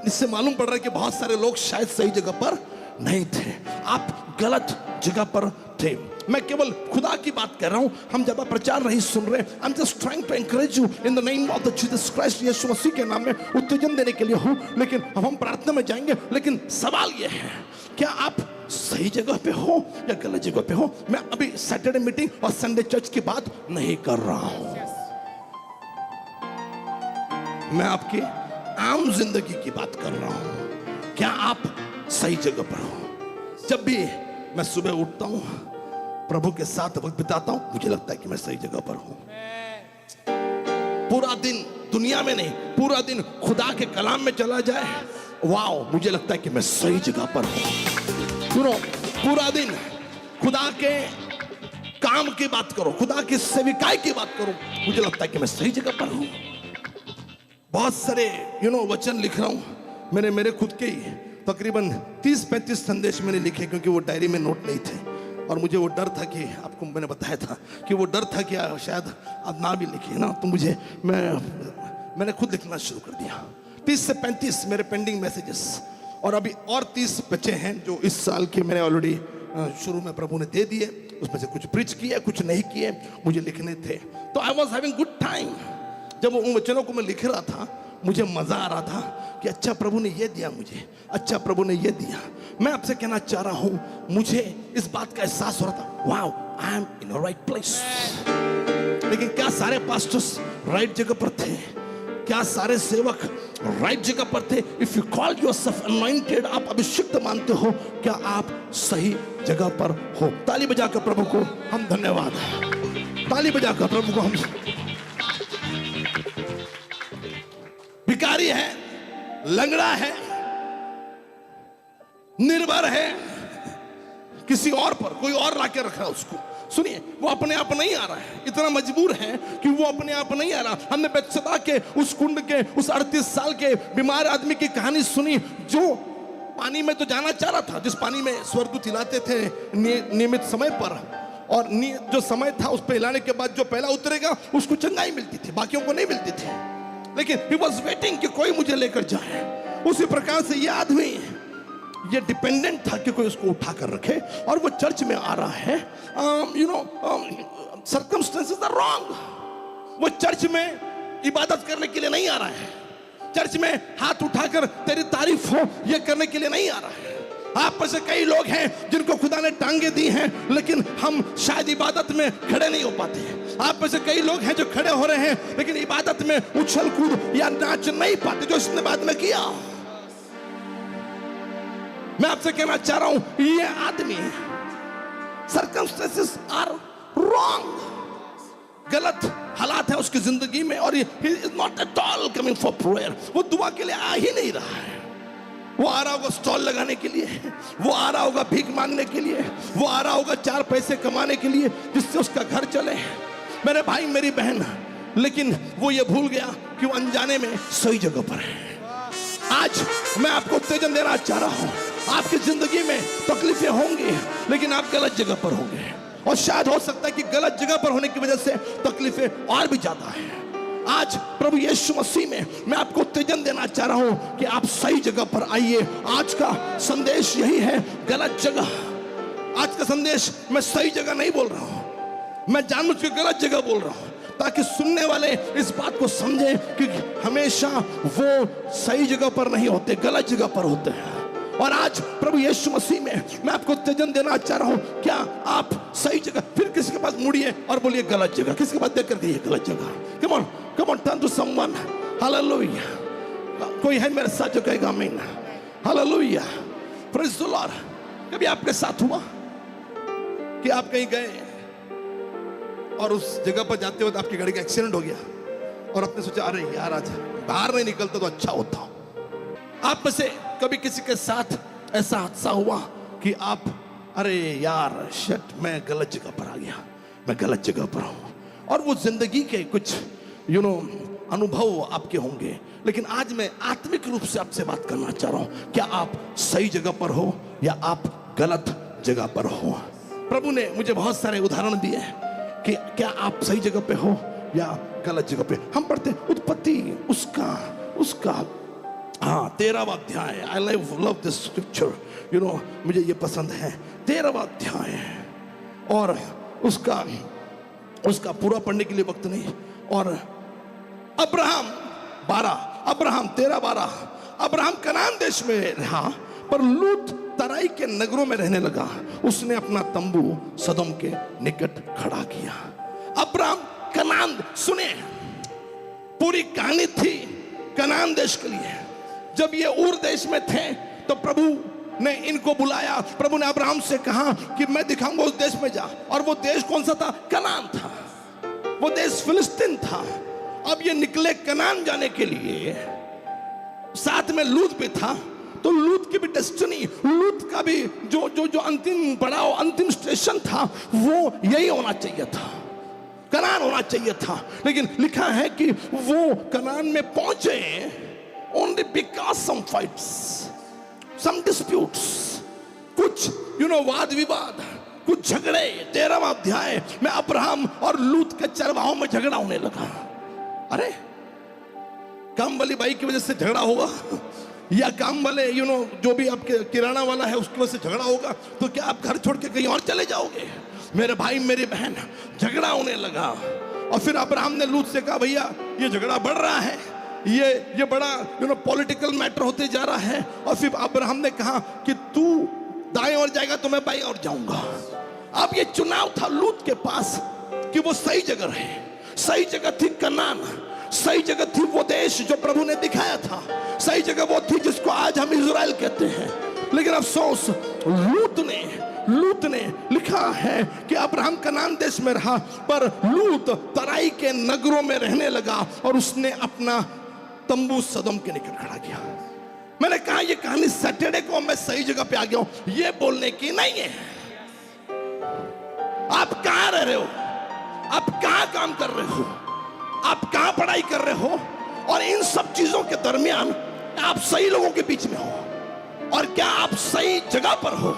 इससे मालूम पड़ रहा है कि बहुत सारे लोग शायद सही जगह पर नहीं थे, आप गलत जगह पर थे। मैं केवल खुदा की बात कर रहा हूं, हम ज्यादा प्रचार नहीं सुन रहे। I am just trying to encourage you in the name of the Jesus Christ. Yeshu Masih के नाम में उत्तेजन देने के लिए हूं। लेकिन अब हम प्रार्थना में जाएंगे। लेकिन सवाल यह है, क्या आप सही जगह पे हो या गलत जगह पे हो? मैं अभी सैटरडे मीटिंग और संडे चर्च की बात नहीं कर रहा हूं। मैं आपकी आम जिंदगी की बात कर रहा हूं। क्या आप सही जगह पर हो? जब भी मैं सुबह उठता हूं, प्रभु के साथ वक्त बिताता हूं, मुझे लगता है कि मैं सही जगह पर हूं। पूरा दिन दुनिया में नहीं, पूरा दिन खुदा के कलाम में चला जाए, वाओ, मुझे लगता है कि मैं सही जगह पर हूं। सुनो, पूरा दिन खुदा के काम की बात करो, खुदा की सेविकाई की बात करो, मुझे लगता है कि मैं सही जगह पर हूं। बहुत सारे वचन लिख रहा हूं। मैंने मेरे खुद के ही तकरीबन 30-35 संदेश मैंने लिखे, क्योंकि वो डायरी में नोट नहीं थे। और मुझे वो डर था कि, आपको मैंने बताया था कि वो डर था कि शायद आप ना भी लिखिए ना, तो मैंने खुद लिखना शुरू कर दिया। 30 से 35 मेरे पेंडिंग मैसेजेस, और अभी और 30 बचे हैं जो इस साल के मैंने ऑलरेडी शुरू में प्रभु ने दे दिए। उसमें से कुछ प्रीच किए, कुछ नहीं किए, मुझे लिखने थे। तो I was having good time. जब उन वचनों को मैं लिख रहा था, मुझे मजा आ रहा था कि अच्छा प्रभु ने ये दिया मुझे, अच्छा प्रभु ने ये दिया। मैं आपसे कहना चाह रहा हूं, मुझे इस बात का एहसास हो रहा था, wow, I am in a right place. लेकिन क्या सारे पास्टर्स राइट जगह पर थे? क्या सारे सेवक राइट जगह पर थे? If you call yourself anointed, आप अभिषिक्त मानते हो, क्या आप सही जगह पर हो? ताली बजाकर प्रभु को हम धन्यवाद, ताली बजाकर प्रभु को हम। भिखारी है, लंगड़ा है, निर्भर है, किसी और पर कोई और लाके रखा है उसको। सुनिए, वो अपने आप नहीं आ रहा है, इतना मजबूर है कि वो अपने आप नहीं आ रहा। हमने बेतसदा के उस कुंड के उस 38 साल के बीमार आदमी की कहानी सुनी, जो पानी में तो जाना चाह रहा था, जिस पानी में स्वर्गदूत हिलाते थे नियमित समय पर, और जो समय था उस पर हिलाने के बाद जो पहला उतरेगा उसको चंगाई मिलती थी, बाकियों को नहीं मिलती थी। लेकिन he was waiting कि कोई मुझे लेकर जाए। उसी प्रकार से ये आदमी, ये डिपेंडेंट था कि कोई उसको उठा कर रखे, और वो चर्च में आ रहा है। circumstances are wrong। वो चर्च में इबादत करने के लिए नहीं आ रहा है, चर्च में हाथ उठाकर तेरी तारीफ हो ये करने के लिए नहीं आ रहा है। आप में से कई लोग हैं जिनको खुदा ने टांगे दी हैं, लेकिन हम शायद इबादत में खड़े नहीं हो पाते। आप में से कई लोग हैं जो खड़े हो रहे हैं, लेकिन इबादत में उछल कूद या नाच नहीं पाते जो इसने बाद में किया। मैं आपसे कहना चाह रहा हूं, ये आदमी, सर्कमस्टेंसेस आर रॉन्ग, गलत हालात है उसकी जिंदगी में, और he is not at all coming for prayer। वो दुआ के लिए आ ही नहीं रहा है। वो आ रहा होगा स्टॉल लगाने के लिए, वो आ रहा होगा भीख मांगने के लिए, वो आ रहा होगा 4 पैसे कमाने के लिए जिससे उसका घर चले। मेरे भाई, मेरी बहन, लेकिन वो ये भूल गया कि वो अनजाने में सही जगह पर है। आज मैं आपको उत्तेजन देना चाह रहा हूं, आपकी जिंदगी में तकलीफें होंगी, लेकिन आप गलत जगह पर होंगे। और शायद हो सकता है कि गलत जगह पर होने की वजह से तकलीफें और भी ज्यादा है। आज प्रभु यीशु मसीह में मैं आपको उत्तेजन देना चाह रहा हूं कि आप सही जगह पर आइए। आज का संदेश यही है, गलत जगह। आज का संदेश मैं सही जगह नहीं बोल रहा हूं, मैं जानबूझ के गलत जगह बोल रहा हूं, ताकि सुनने वाले इस बात को समझें कि हमेशा वो सही जगह पर नहीं होते, गलत जगह पर होते हैं। और आज प्रभु यीशु मसीह में मैं आपको उत्तेजन देना चाह रहा हूं, क्या आप सही जगह? फिर किसी के पास मुड़िए और बोलिए गलत जगह। किसी के पास देख कर कहिए गलत जगह। Come on, come on, turn to someone. Hallelujah. कोई है मेरे साथ जो कहेगा आमीन? Hallelujah, praise the Lord. कभी आपके साथ हुआ कि आप कहीं गए और उस जगह पर जाते वक्त आपकी गाड़ी का एक्सीडेंट हो गया और आपने सोचा अरे यार आज बाहर नहीं निकलता तो अच्छा होता? आप में से कभी किसी के साथ ऐसा हादसा हुआ कि आप अरे यार शिट, मैं गलत जगह पर आ गया, मैं गलत जगह पर हूं? और वो जिंदगी के कुछ अनुभव आपके होंगे, लेकिन आज मैं आत्मिक रूप से आपसे बात करना चाह रहा हूं, क्या आप सही जगह पर हो या आप गलत जगह पर हो? प्रभु ने मुझे बहुत सारे उदाहरण दिए कि क्या आप सही जगह पे हो या गलत जगह पे। हम पढ़ते उत्पत्ति उसका 13वां अध्याय। आई लव दिस स्क्रिप्चर, मुझे ये पसंद है। 13वां अध्याय, और उसका पूरा पढ़ने के लिए वक्त नहीं। और अब्राहम 13:12, अब्राहम कनान देश में रहा, पर लूत तराई के नगरों में रहने लगा। उसने अपना तंबू सदोम के निकट खड़ा किया। अब्राहम कनान, सुने, पूरी कहानी थी कनान देश के लिए। जब ये ऊर देश में थे तो प्रभु ने इनको बुलाया। प्रभु ने अब्राहम से कहा कि मैं दिखाऊंगा उस देश में जा। और वो देश कौन सा था? कनान था। वो देश फिलिस्तीन था। अब ये निकले कनान जाने के लिए, साथ में लूत भी था। तो लूत की भी डेस्टिनी, लूत का भी जो अंतिम पड़ाव, अंतिम स्टेशन था, वो यही होना चाहिए था, कनान होना चाहिए था। लेकिन लिखा है कि वो कनान में पहुंचे only because some fights, some disputes, कुछ वाद विवाद, कुछ झगड़े। 13वां अध्याय में अब्राहम और लूत के चरवाहों में झगड़ा होने लगा। अरे काम वाली बाई की वजह से झगड़ा होगा, या काम वाले जो भी आपके किराना वाला है उसकी वजह से झगड़ा होगा, तो क्या आप घर छोड़ के कहीं और चले जाओगे? मेरे भाई मेरी बहन, झगड़ा होने लगा। और फिर अब्राहम ने लूत से कहा भैया ये झगड़ा बढ़ रहा है, ये बड़ा पॉलिटिकल मैटर होते जा रहा है। और फिर अब्राहम ने कहा कि तू दाएं ओर जाएगा तो मैं बाएं ओर जाऊंगा। अब ये चुनाव था लूत के पास कि वो सही जगह है। सही जगह थी कनान, सही जगह थी वो देश जो प्रभु ने दिखाया था, सही जगह वो थी जिसको आज हम इज़राइल कहते हैं। लेकिन अफसोस लूत ने लिखा है कि अब्राहम कनान देश में रहा, पर लूत तराई के नगरों में रहने लगा और उसने अपना तंबू सदोम के निकट खड़ा किया। मैंने कहा ये कहानी सैटरडे को मैं सही जगह पे आ गया हूं ये बोलने की नहीं है। आप कहां रह रहे हो? आप कहां काम कर रहे हो? आप कहां पढ़ाई कर रहे हो? और इन सब चीजों के दरमियान आप सही लोगों के बीच में हो, और क्या आप सही जगह पर हो?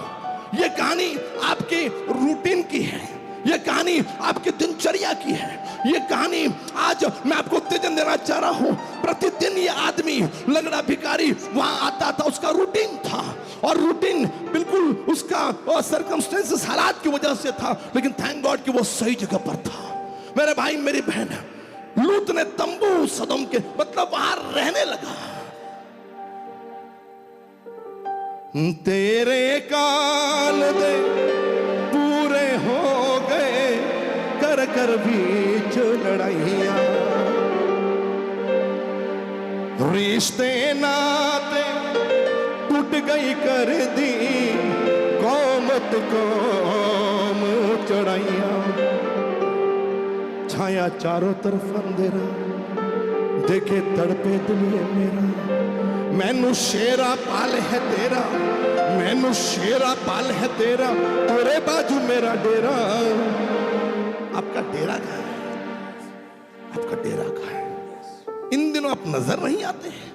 यह कहानी आपकी रूटीन की है, यह कहानी आपकी दिनचर्या की है। यह कहानी आज मैं आपको उत्तेजन देना चाह रहा हूं। प्रतिदिन ये आदमी लंगड़ा भिखारी वहां आता था, उसका रूटीन था, और रूटीन बिल्कुल उसका सर्कमस्टेंसेस, हालात की वजह से था, लेकिन थैंक गॉड कि वो सही जगह पर था। मेरे भाई मेरी बहन, लूत ने तंबू सदोम के मतलब वहां रहने लगा। तेरे काल दे पूरे हो गए, कर कर बीच लड़ाइयां, रिश्ते नाते टूट गई, कर दी कौमत कौम चढ़ाइयां। छाया चारों तरफ अंधेरा, देखे तड़पे दिल मेरा, मैनू शेरा पाल है तेरा, मैनू शेरा पाल है तेरा, तेरे बाजू मेरा डेरा। आपका डेरा कहाँ है? आपका डेरा कहाँ है? इन दिनों आप नजर नहीं आते हैं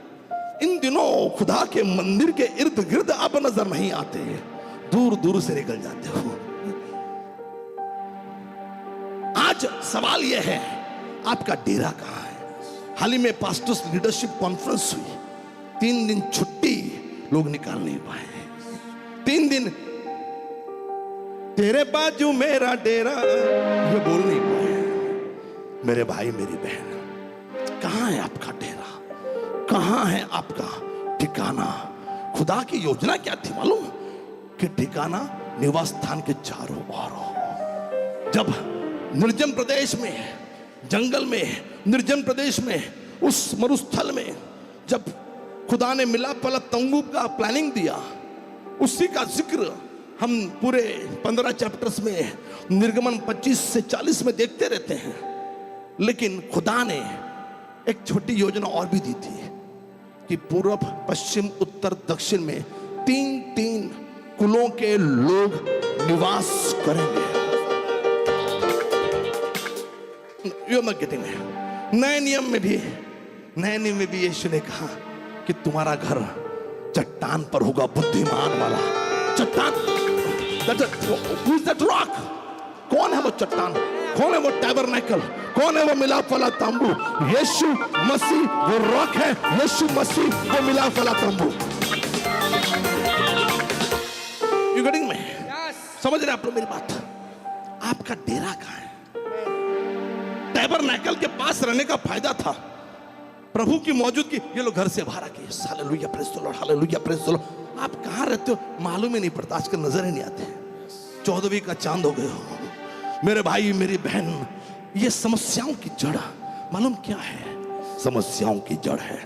इन दिनों खुदा के मंदिर के इर्द गिर्द आप नजर नहीं आते, दूर दूर से निकल जाते हो। आज सवाल यह है, आपका डेरा कहां है? हाल ही में पास्टर्स लीडरशिप कॉन्फ्रेंस हुई, 3 दिन छुट्टी लोग निकाल नहीं पाए। 3 दिन तेरे बाजू मेरा डेरा ये बोल नहीं पाए। मेरे भाई मेरी बहन, कहां है आपका डेरा? कहां है आपका ठिकाना? खुदा की योजना क्या थी मालूम? कि ठिकाना निवास स्थान के चारों ओर हो। जब निर्जन प्रदेश में, जंगल में, निर्जन प्रदेश में, उस मरुस्थल में जब खुदा ने मिलाप वाला तंबू का प्लानिंग दिया, उसी का जिक्र हम पूरे 15 चैप्टर्स में निर्गमन 25 से 40 में देखते रहते हैं। लेकिन खुदा ने एक छोटी योजना और भी दी थी कि पूर्व, पश्चिम, उत्तर, दक्षिण में 3-3 कुलों के लोग निवास करेंगे। यू मत गेटिंग है। नए नियम में भी यीशु ने कहा कि तुम्हारा घर चट्टान पर होगा, बुद्धिमान वाला चट्टान। Who is that rock? कौन है वो चट्टान? कौन है वो टैबरनेकल? कौन है वो मिलाप वाला तंबू? यीशु मसीह वो रॉक है, यीशु मसीह वो मिलाप वाला तंबू। You getting me? समझ रहे आप लोग मेरी बात? आपका डेरा कहां है? टैबरनेकल के पास रहने का फायदा था, प्रभु की मौजूदगी। ये लोग घर से बाहर आके hallelujah praise the Lord, hallelujah praise the Lord. आप कहां रहते हो मालूम ही नहीं पड़ता, आजकल नजर ही नहीं आते। 14वीं का चांद हो गए हो। मेरे भाई मेरी बहन, ये समस्याओं की जड़ मालूम क्या है? समस्याओं की जड़ है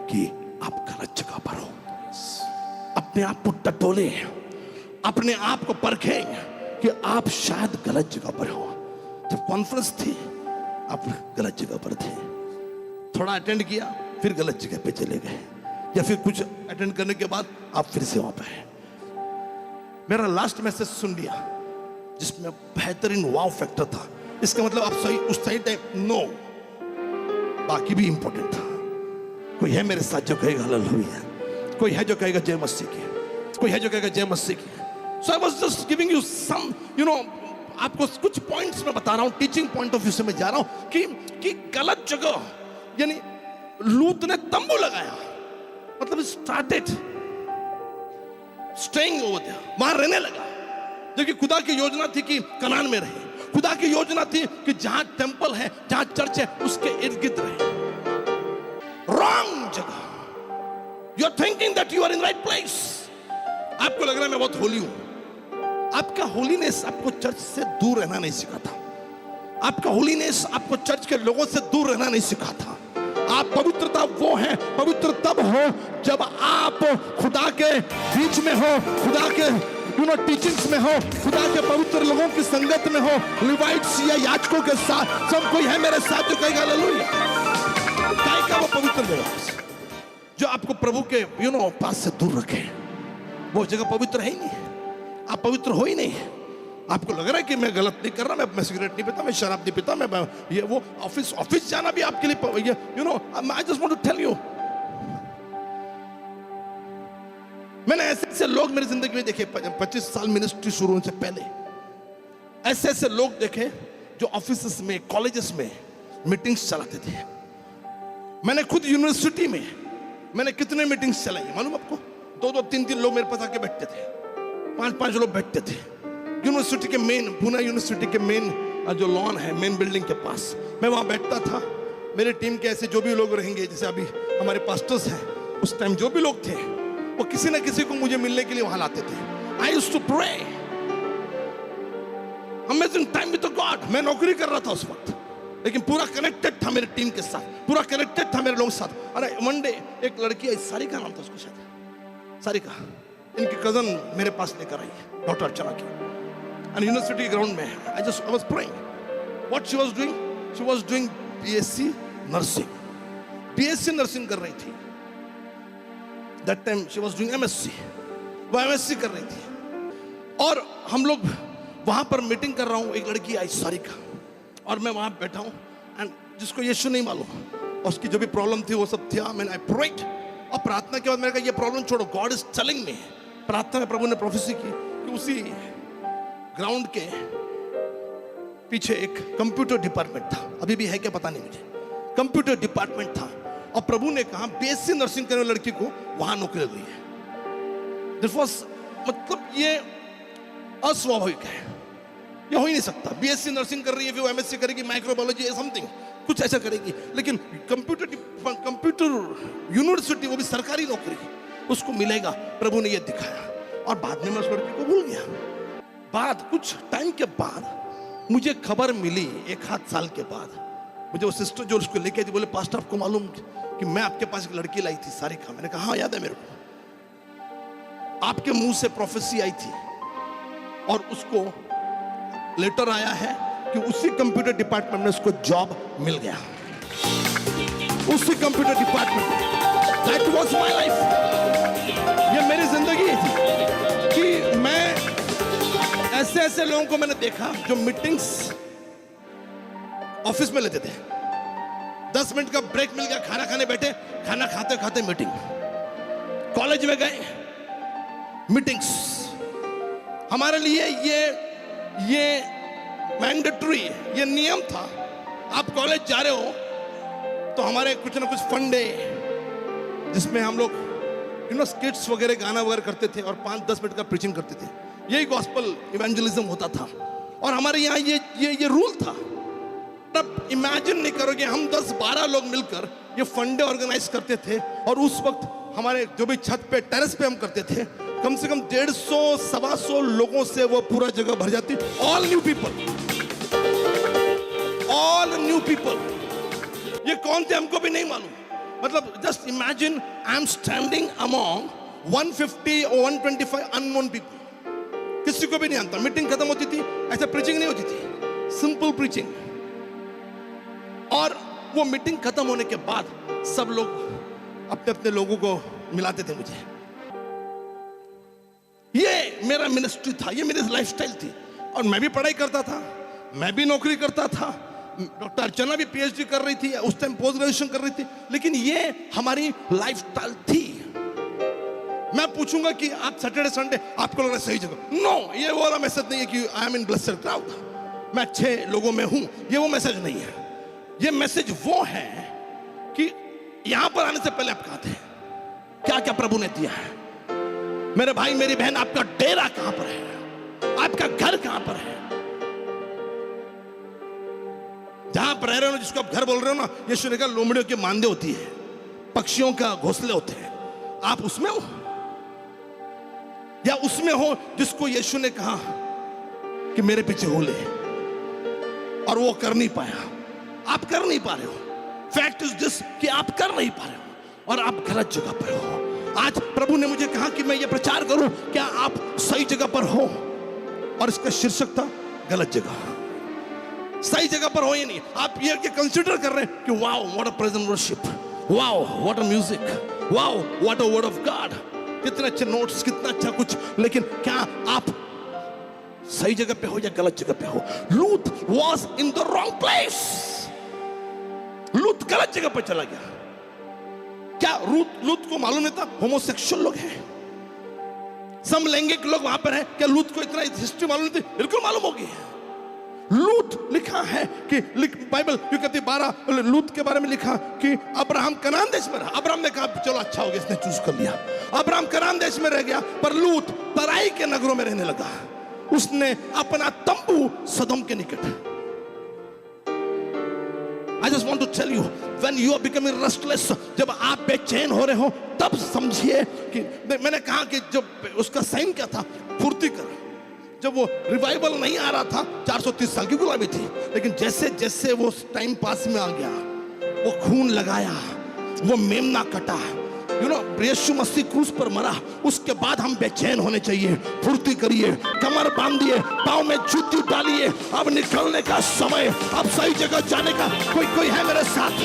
कि आप गलत जगह पर हो। अपने आप को टटोले, अपने आप को परखें कि आप शायद गलत जगह पर हो। जब कॉन्फ्रेंस थी आप गलत जगह पर थे, थोड़ा अटेंड किया फिर गलत जगह पे चले गए, या फिर कुछ अटेंड करने के बाद आप फिर से वहां पे। मेरा लास्ट मैसेज सुन लिया जिसमें बेहतरीन वाव फैक्टर था। इसका मतलब आप सही उस सही टाइम नो, बाकी भी इंपॉर्टेंट था। कोई है मेरे साथ जो कहेगा हालेलुया? कोई है जो कहेगा जय मसीह की? कोई है जो कहेगा जय मसीह की? So I was just giving you some, you know, आपको कुछ पॉइंट्स में बता रहा हूं, टीचिंग पॉइंट ऑफ व्यू से मैं जा रहा हूं कि गलत जगह, यानी लूत ने तंबू लगाया, मतलब स्टार्टेड स्टेइंग ओवर देयर, वहां रहने लगा। जबकि खुदा की योजना थी कि कनान में रहे, खुदा की योजना थी कि जहां टेंपल है, जहां चर्च है, उसके इर्द गिर्द रहे। रॉन्ग जगह। You are thinking that you are in right place. आपको लग रहा है मैं बहुत होली हूं। आपका होलीनेस आपको चर्च से दूर रहना नहीं सिखाता। आपका होलीनेस आपको चर्च के लोगों से दूर रहना नहीं सिखाता। आप पवित्रता वो है, पवित्र तब हो जब आप खुदा के बीच में हो, खुदा के टीचिंग्स में हो, खुदा के पवित्र लोगों की संगत में हो, लिवाइट्स या याजकों के साथ। सब कोई है मेरे साथ जो कहेगा हालेलुया? क्या का वो पवित्र जगह जो आपको प्रभु के पास से दूर रखे, वो जगह पवित्र है ही नहीं। आप पवित्र हो ही नहीं। आपको लग रहा है कि मैं गलत नहीं कर रहा, मैं सिगरेट नहीं पीता, मैं शराब नहीं पीता, मैं ये वो, ऑफिस जाना भी आपके लिए I just want to tell you, मैंने ऐसे लोग मेरी जिंदगी में देखे, 25 साल मिनिस्ट्री शुरू होने से पहले ऐसे लोग देखे जो ऑफिस में, कॉलेजेस में मीटिंग्स चलाते थे। मैंने खुद यूनिवर्सिटी में मैंने कितने मीटिंग्स चलाई मालूम आपको? 2-2, 3-3 लोग मेरे पास आके बैठते थे, 5-5 लोग बैठते थे। यूनिवर्सिटी के मेन, पुणे यूनिवर्सिटी के मेन जो लॉन है, मेन बिल्डिंग के पास, मैं वहां बैठता था। मेरे टीम के ऐसे जो भी लोग रहेंगे, जैसे अभी हमारे पास्टर्स हैं, उस टाइम जो भी लोग थे वो किसी ना किसी को मुझे मिलने के लिए वहां लाते थे। I used to pray, amazing time with God. मैं नौकरी कर रहा था उस वक्त, लेकिन पूरा कनेक्टेड था मेरे टीम के साथ, पूरा कनेक्टेड था मेरे लोगों के साथ। अरे वन डे एक लड़की आई, सारिका नाम था उसको, शायद सारिका, इनकी कजन मेरे पास लेकर आई, डॉक्टर अर्चना की, and यूनिवर्सिटी ग्राउंड में। I was praying. What she was doing? She was doing BSc nursing. BSc nursing कर रही थी। That time she was doing MSc. वो MSc कर रही थी। और हम लोग वहां पर मीटिंग कर रहा हूँ, एक लड़की आई सारिका, और मैं वहां बैठा हूँ, एंड जिसको यीशु नहीं मालूम, और उसकी जो भी प्रॉब्लम थी वो सब थी। मैंने I prayed, और प्रार्थना के बाद मैंने कहा ये प्रॉब्लम छोड़ो, गॉड इज टेलिंग मी। प्रार्थना में प्रभु ने प्रोफेसी की कि उसी ग्राउंड के पीछे एक कंप्यूटर डिपार्टमेंट था, अभी भी है क्या पता नहीं मुझे, कंप्यूटर डिपार्टमेंट था, और प्रभु ने कहा बीएससी नर्सिंग करने वाली लड़की को वहां नौकरी दी है। दिस वाज, मतलब ये अस्वाभाविक है, ये हो ही नहीं सकता। बीएससी नर्सिंग कर रही है, फिर वो एमएससी करेगी माइक्रोबायोलॉजी समथिंग कुछ ऐसा करेगी, लेकिन कंप्यूटर यूनिवर्सिटी, वो भी सरकारी नौकरी, उसको मिलेगा। प्रभु ने ये दिखाया और बाद में मैं उस लड़की को भूल गया। बाद कुछ टाइम के बाद मुझे खबर मिली, 1-8 साल के बाद, मुझे वो सिस्टर जो उसको लेके आई थी, बोले पास्टर आपको मालूम कि मैं आपके पास एक लड़की लाई थी सारिका। मैंने कहा हाँ याद है मेरे को, आपके मुंह से प्रोफेसी आई थी और उसको लेटर आया है कि उसी कंप्यूटर डिपार्टमेंट में उसको जॉब मिल गया, उसी computer department. That was my life. ये मेरी जिंदगी थी कि मैं ऐसे ऐसे लोगों को मैंने देखा जो मीटिंग्स ऑफिस में लेते थे, 10 मिनट का ब्रेक मिल गया, खाना खाने बैठे, खाना खाते खाते मीटिंग, कॉलेज में गए मीटिंग्स। हमारे लिए ये मैंडेटरी, ये नियम था। आप कॉलेज जा रहे हो तो हमारे कुछ ना कुछ फंडे, जिसमें हम लोग स्किट्स वगैरह गाना वगैरह करते थे और 5-10 मिनट का प्रीचिंग करते थे। यही गॉस्पल इवेंजलिज्म होता था और हमारे यहाँ ये रूल था। अब इमेजिन नहीं करोगे, हम 10-12 लोग मिलकर ये फंडे ऑर्गेनाइज करते थे और उस वक्त हमारे जो भी छत पे टेरेस पे हम करते थे, कम से कम 150-125 लोगों से वो पूरा जगह भर जाती। All new people, all new people. ये कौन थे हमको भी नहीं मालूम। मतलब just imagine I am standing among 150 और 125 अननोन पीपल, किसी को भी नहीं जानता। मीटिंग खत्म होती थी, ऐसा प्रीचिंग नहीं होती थी, सिंपल प्रीचिंग। और वो मीटिंग खत्म होने के बाद सब लोग अपने अपने लोगों को मिलाते थे मुझे। ये मेरा मिनिस्ट्री था, ये मेरी लाइफस्टाइल थी। और मैं भी पढ़ाई करता था, मैं भी नौकरी करता था। डॉक्टर अर्चना भी पीएचडी कर रही थी, उस टाइम पोस्ट ग्रेजुएशन कर रही थी, लेकिन ये हमारी लाइफस्टाइल थी। मैं पूछूंगा कि आप सैटरडे संडे आपको लग रहा है सही जगह, नो, ये वो वाला मैसेज नहीं है कि I am in blessed crowd, मैं अच्छे लोगों में हूं, ये वो मैसेज नहीं है। ये मैसेज वो है कि यहां पर आने से पहले आप कहां थे, क्या क्या प्रभु ने दिया है। मेरे भाई मेरी बहन, आपका डेरा कहां पर है, आपका घर कहां पर है, जहां पर रह रहे हो, जिसको आप घर बोल रहे हो ना, यीशु ने कहा लोमड़ियों के मांदे होती है, पक्षियों का घोंसले होते हैं, आप उसमें हो या उसमें हो जिसको यीशु ने कहा कि मेरे पीछे हो ले, और वो कर नहीं पाया। आप कर नहीं पा रहे हो। फैक्ट इज दिस कि आप कर नहीं पा रहे हो और आप गलत जगह पर हो। आज प्रभु ने मुझे कहा कि मैं ये प्रचार करूं, क्या आप सही जगह पर हो? और इसका शीर्षक था गलत जगह। सही जगह पर हो या नहीं, आप ये कंसीडर कर रहे हैं कि wow what a present worship, wow what a music, wow what a word of God, कितने अच्छे नोट्स, कितना अच्छा कुछ, लेकिन क्या आप सही जगह पे हो या गलत जगह पे हो? लूत was in the wrong place. लूत गलत जगह पर चला गया। क्या लूत को मालूम नहीं था होमोसेक्सुअल लोग हैं, समलैंगिक लोग वहां पर हैं? क्या लूत को इतना हिस्ट्री मालूम नहीं थी? बिल्कुल मालूम होगी। लूत लिखा है कि बाइबल क्यों कहती 12 लूत के बारे में लिखा कि अब्राहम कनान देश में रहा। अब्राहम ने कहा चलो अच्छा हो गया, इसने चूज कर लिया। अब्राहम कनान देश में रह गया, पर लूत तराई के नगरों में रहने लगा। उसने अपना तंबू सदोम के निकट। I just want to tell you, when you are becoming restless, जब आप बेचैन हो रहे हो, तब समझिए कि मैंने कहा कि जब उसका साइन क्या था, फुर्ती कर। जब वो रिवाइवल नहीं आ रहा था, 430 साल की गुलामी थी, लेकिन जैसे जैसे वो टाइम पास में आ गया, वो खून लगाया, वो मेमना कटा, यीशु मसीह क्रूस पर मरा, उसके बाद हम बेचैन होने चाहिए। फुर्ती करिए, कमर बांधिए, पांव में जूती डालिए, अब निकलने का समय, अब सही जगह जाने का। कोई है मेरे साथ?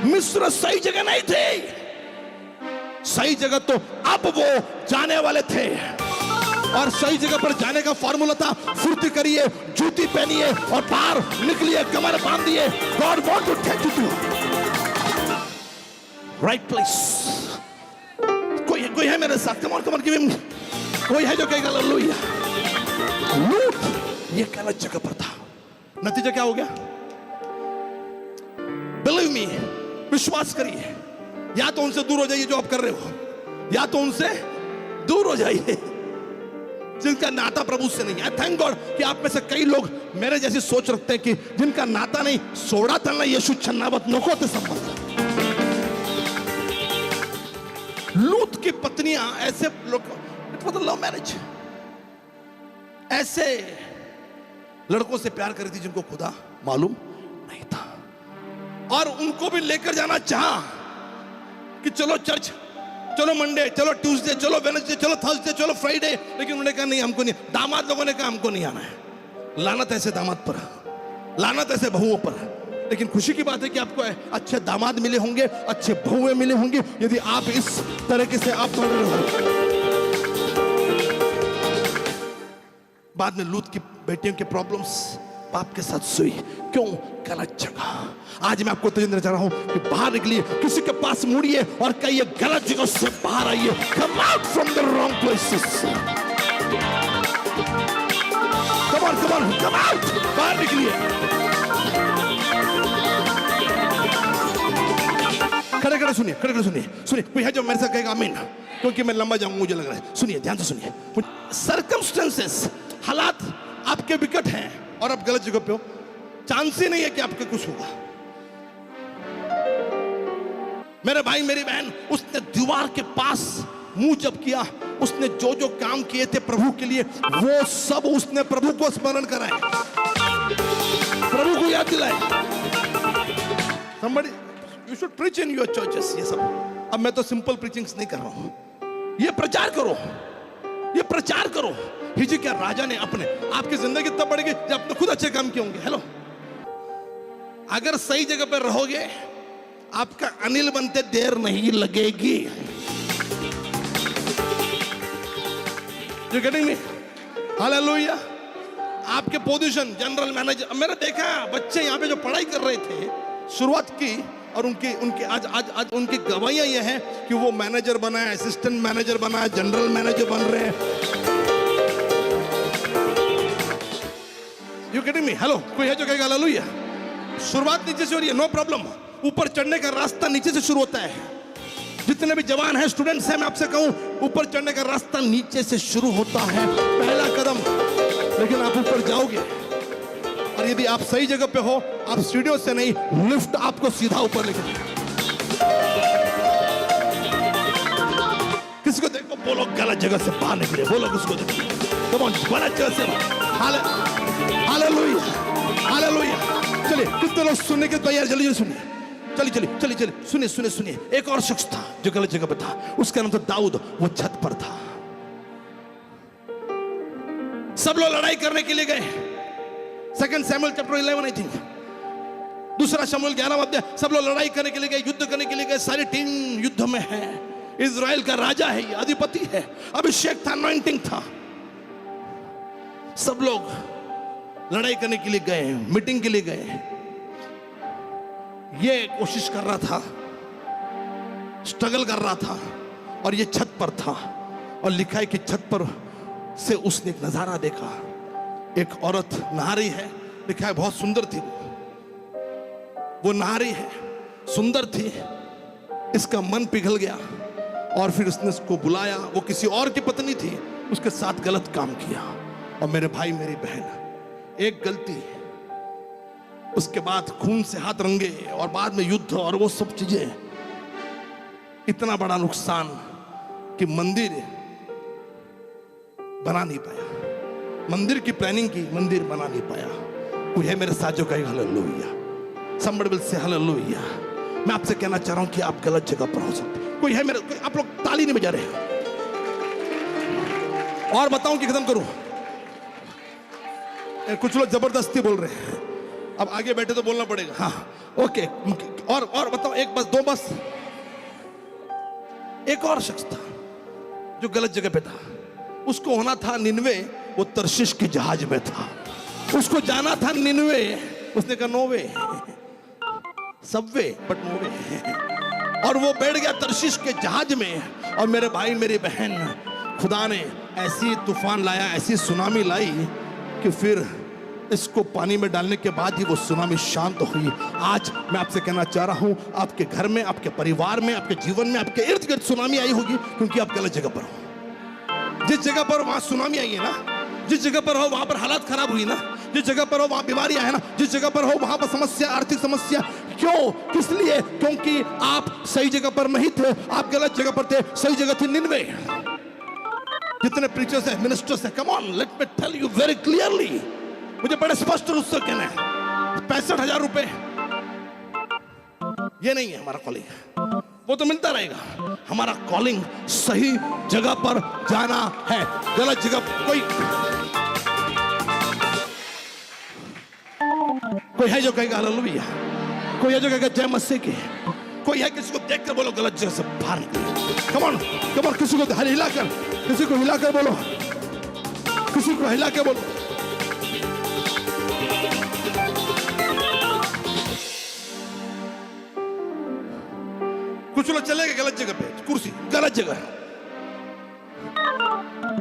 मिस्र सही जगह नहीं थी, सही जगह तो अब वो जाने वाले थे, और सही जगह पर जाने का फॉर्मूला था फुर्ती करिए, जूती पहनिए और बाहर निकलिए, कमर बांधिए। God want to take you to right place. कोई है मेरे साथ? कम ऑन कोई है जो कहेगा हालेलुया? लूट ये गलत जगह पर था। नतीजा क्या हो गया? बिलीव मी, विश्वास करिए, या तो उनसे दूर हो जाइए जो आप कर रहे हो, या तो उनसे दूर हो जाइए जिनका नाता प्रभु से नहीं है। थैंक गॉड कि आप में से कई लोग मेरे जैसी सोच रखते हैं कि जिनका नाता नहीं, सोडा तलना यीशु छन्नावत नको ते संबंध। लूत की पत्नियां ऐसे लोग, it was a love marriage, ऐसे लड़कों से प्यार करी थी जिनको खुदा मालूम नहीं था, और उनको भी लेकर जाना चाहा कि चलो चर्च, चलो मंडे, चलो ट्यूसडे, चलो वेडनेसडे, चलो थर्सडे, चलो फ्राइडे, लेकिन उन्होंने कहा नहीं, हमको नहीं। दामाद लोगों ने कहा हमको नहीं आना है। लानत ऐसे दामाद पर, लानत ऐसे बहुओं पर। लेकिन खुशी की बात है कि आपको अच्छे दामाद मिले होंगे, अच्छे बहुएं मिले होंगे, यदि आप इस तरीके से आप बढ़ रहे हो। बाद में लूत की बेटियों के प्रॉब्लम्स बाप के साथ सुई। क्यों? गलत जगह। आज मैं आपको तजन देना चाह रहा हूं कि बाहर निकलिए, किसी के पास मुड़िए और कहिए गलत जगह से बाहर आइए। Come out from the wrong places. Come on come out, बाहर निकलिए। खड़े खड़े सुनिए, खड़े खड़े सुनिए। कोई है जो मेरे साथ कहेगा आमीन? क्योंकि मैं लंबा जाऊंगा, मुझे लग रहा है। सुनिए, ध्यान से सुनिए। सर्कमस्टेंसेस, हालात आपके विकट हैं और आप गलत जगह पे हो, चांस ही नहीं है कि आपके कुछ होगा। मेरे भाई मेरी बहन, उसने दीवार के पास मुंह जब किया, उसने जो जो काम किए थे प्रभु के लिए, वो सब उसने प्रभु को स्मरण कराए, प्रभु को याद दिलाए। Somebody, you should preach in your churches। ये सब अब मैं तो सिंपल प्रीचिंग्स नहीं कर रहा हूं, ये प्रचार करो, ये प्रचार करो। हिजकिय्याह राजा ने अपने, आपकी जिंदगी तब बढ़ेगी जब आपने खुद अच्छे काम किए होंगे। हेलो, अगर सही जगह पर रहोगे, आपका अनिल बनते देर नहीं लगेगी। You getting me? हालेलुया। आपके पोजीशन जनरल मैनेजर, मैंने देखा बच्चे यहाँ पे जो पढ़ाई कर रहे थे, शुरुआत की, और उनके आज उनकी गवाहियां ये हैं कि वो मैनेजर बना है, असिस्टेंट मैनेजर बना है, जनरल मैनेजर बन रहे हैं। You getting me? हेलो, कोई है जो कहेगा हालेलुया? शुरुआत नीचे से हो रही है, नो प्रॉब्लम। ऊपर चढ़ने का रास्ता नीचे से शुरू होता है। जितने भी जवान हैं, स्टूडेंट्स हैं, मैं आपसे कहूं, ऊपर चढ़ने का रास्ता नीचे से शुरू होता है, पहला कदम। लेकिन आप ऊपर जाओगे, और यदि आप सही जगह पे हो, आप सीढ़ियों से नहीं, लिफ्ट आपको सीधा ऊपर लेके जाएगा। किसी को देखो, बोलो गलत जगह से बाहर निकले, बोलो किसको देखो, कम ऑन, गलत जगह से। Hallelujah, hallelujah. चलिए, कितने लोग सुनने के तैयार? जल्दी सुनिए, चलिए, सुनिए। एक और शख्स था जो गलत जगह पे था, उसका नाम था दाऊद। वो छत पर था। सब लोग लड़ाई करने के लिए गए। 2 सैमुएल चैप्टर 11 आई थिंक, 2 शमूएल 11 अध्याय। सब लोग लड़ाई करने के लिए गए, युद्ध करने के लिए गए। सारी टीम युद्ध में है। इजराइल का राजा है, अधिपति है, अभिषेक था, अनॉइंटिंग था। सब लोग लड़ाई करने के लिए गए, मीटिंग के लिए गए। ये कोशिश कर रहा था, स्ट्रगल कर रहा था, और ये छत पर था। और लिखा है कि छत पर से उसने एक नजारा देखा। एक औरत नहा रही है, लिखा है बहुत सुंदर थी वो नहा रही है, सुंदर थी। इसका मन पिघल गया, और फिर उसने उसको बुलाया। वो किसी और की पत्नी थी, उसके साथ गलत काम किया। और मेरे भाई मेरी बहन, एक गलती, उसके बाद खून से हाथ रंगे, और बाद में युद्ध और वो सब चीजें, इतना बड़ा नुकसान कि मंदिर बना नहीं पाया। मंदिर की प्लानिंग की, मंदिर बना नहीं पाया। कोई है मेरे साथ जो कहेगा hallelujah? Somebody will say hallelujah. मैं आपसे कहना चाह रहा हूं कि आप गलत जगह पर हो सकते। कोई है मेरे, आप लोग ताली नहीं बजा रहे। और बताऊं कि खत्म करूं? कुछ लोग जबरदस्ती बोल रहे हैं, अब आगे बैठे तो बोलना पड़ेगा। हाँ, ओके। और बताओ, एक बस, दो बस। एक और शख्स था जो गलत जगह पे था। उसको होना था निनवे, वो तर्शीश की जहाज में था। उसको जाना था निनवे, उसने कहा no way, subway but no way. और वो बैठ गया तरशीश के जहाज में। और मेरे भाई मेरी बहन, खुदा ने ऐसी तूफान लाया, ऐसी सुनामी लाई कि फिर इसको पानी में डालने के बाद ही वो सुनामी शांत हुई। आज मैं आपसे कहना चाह रहा हूं, आपके घर में, आपके परिवार में, आपके जीवन में, आपके इर्द गिर्द सुनामी आई होगी क्योंकि आप गलत जगह पर हो। जिस जगह पर वहां सुनामी आई है ना, जिस जगह पर हो वहां पर हालात खराब हुई ना, जिस जगह पर हो वहां बीमारियां है ना, जिस जगह पर हो वहां पर समस्या, आर्थिक समस्या, क्यों, किस लिए? क्योंकि आप सही जगह पर नहीं थे, आप गलत जगह पर थे। सही जगह थी निनवे। जितने प्रीचर्स है, मिनिस्टर्स है, come on, let me tell you very clearly, मुझे बड़े स्पष्ट रूप से कहना है, 65,000 रुपए ये नहीं है हमारा कॉलिंग, वो तो मिलता रहेगा। हमारा कॉलिंग सही जगह पर जाना है, गलत जगह कोई है जो कहेगा हालेलुया, कोई है जो कहेगा जय मसीह की, कोई है किसी को देखकर बोलो गलत जगह से बाहर निकलो। कम ऑन, कम ऑन, किसी को हिलाकर, किसी को हिलाकर बोलो, किसी को हिलाकर बोलो। कुछ लोग चले गए गलत जगह पे, कुर्सी गलत जगह।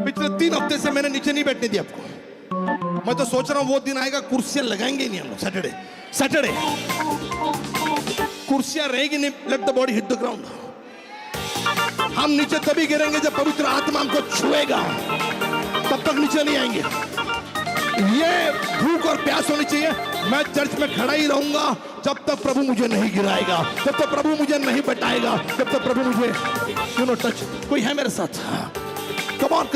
पिछले 3 हफ्ते से मैंने नीचे नहीं बैठने दिया आपको। मैं तो सोच रहा हूं वो दिन आएगा कुर्सियां लगाएंगे ही नहीं हम लोग। सैटरडे कुर्सियां रहेगी नहीं। Let the body hit the ground. हम नीचे तभी गिरेंगे जब पवित्र आत्मा हमको छुएगा, तब तक नीचे नहीं आएंगे। ये भूख और प्यास होनी चाहिए। मैं चर्च में खड़ा ही रहूंगा जब तक प्रभु मुझे नहीं गिराएगा, जब तक प्रभु मुझे नहीं बैठाएगा, जब तक प्रभु मुझे टच। कोई है मेरे साथ? कमॉन,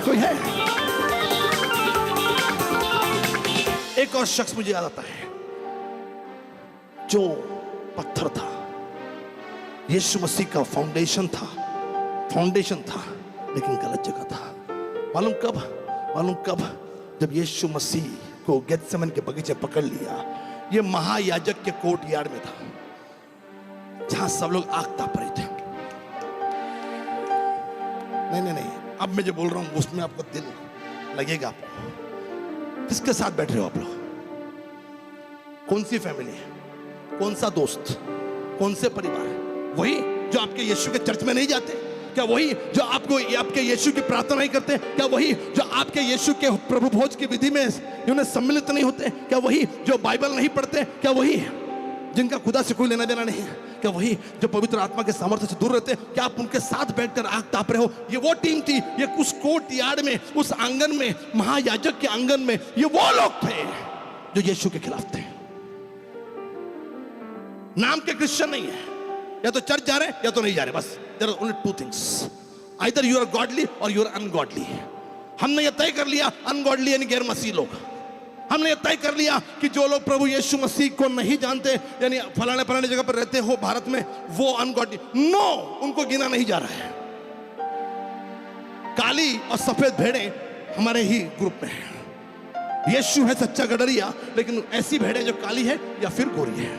कोई है? एक और शख्स मुझे याद आता है जो पत्थर था, यीशु मसीह का फाउंडेशन था, लेकिन गलत जगह था। मालूम कब? जब यीशु मसीह को गेत्सेमन के बगीचे पकड़ लिया। ये महायाजक के कोर्ट यार्ड में था, जहां सब लोग आग ताप रहे थे। नहीं, अब मैं जो बोल रहा हूं उसमें आपको दिल लगेगा। आपको किसके साथ बैठ रहे हो आप लोग? कौन सी फैमिली है? कौन सा दोस्त? कौन से परिवार है? वही जो आपके यीशु के चर्च में नहीं जाते? क्या वही जो आपके यीशु की प्रार्थना नहीं करते? क्या वही जो आपके यीशु के प्रभु भोज की विधि में उन्हें सम्मिलित नहीं होते? क्या वही जो बाइबल नहीं पढ़ते? क्या वही जिनका खुदा से कोई लेना देना नहीं है? क्या वही जो पवित्र आत्मा के सामर्थ्य से दूर रहते? क्या आप उनके साथ बैठकर आग ताप रहे हो? ये वो टीम थी, ये उस कोर्ट यार्ड में, उस आंगन में, महायाजक के आंगन में, ये वो लोग थे जो यीशु के खिलाफ थे। नाम के क्रिश्चियन नहीं है, या तो चर्च जा रहे या तो नहीं जा रहे, बस। There are only 2 things, either you are godly or you are ungodly. हमने ये तय कर लिया, अनगॉडली यानी गैर मसीह लोग। हमने ये तय कर लिया कि जो लोग प्रभु यीशु मसीह को नहीं जानते, यानी फलाने जगह पर रहते हो भारत में, वो अनगॉडली। नो, उनको गिना नहीं जा रहा है। काली और सफेद भेड़ें हमारे ही ग्रुप में है। यीशु है सच्चा गडरिया, लेकिन ऐसी भेड़ें जो काली है या फिर गोरी है।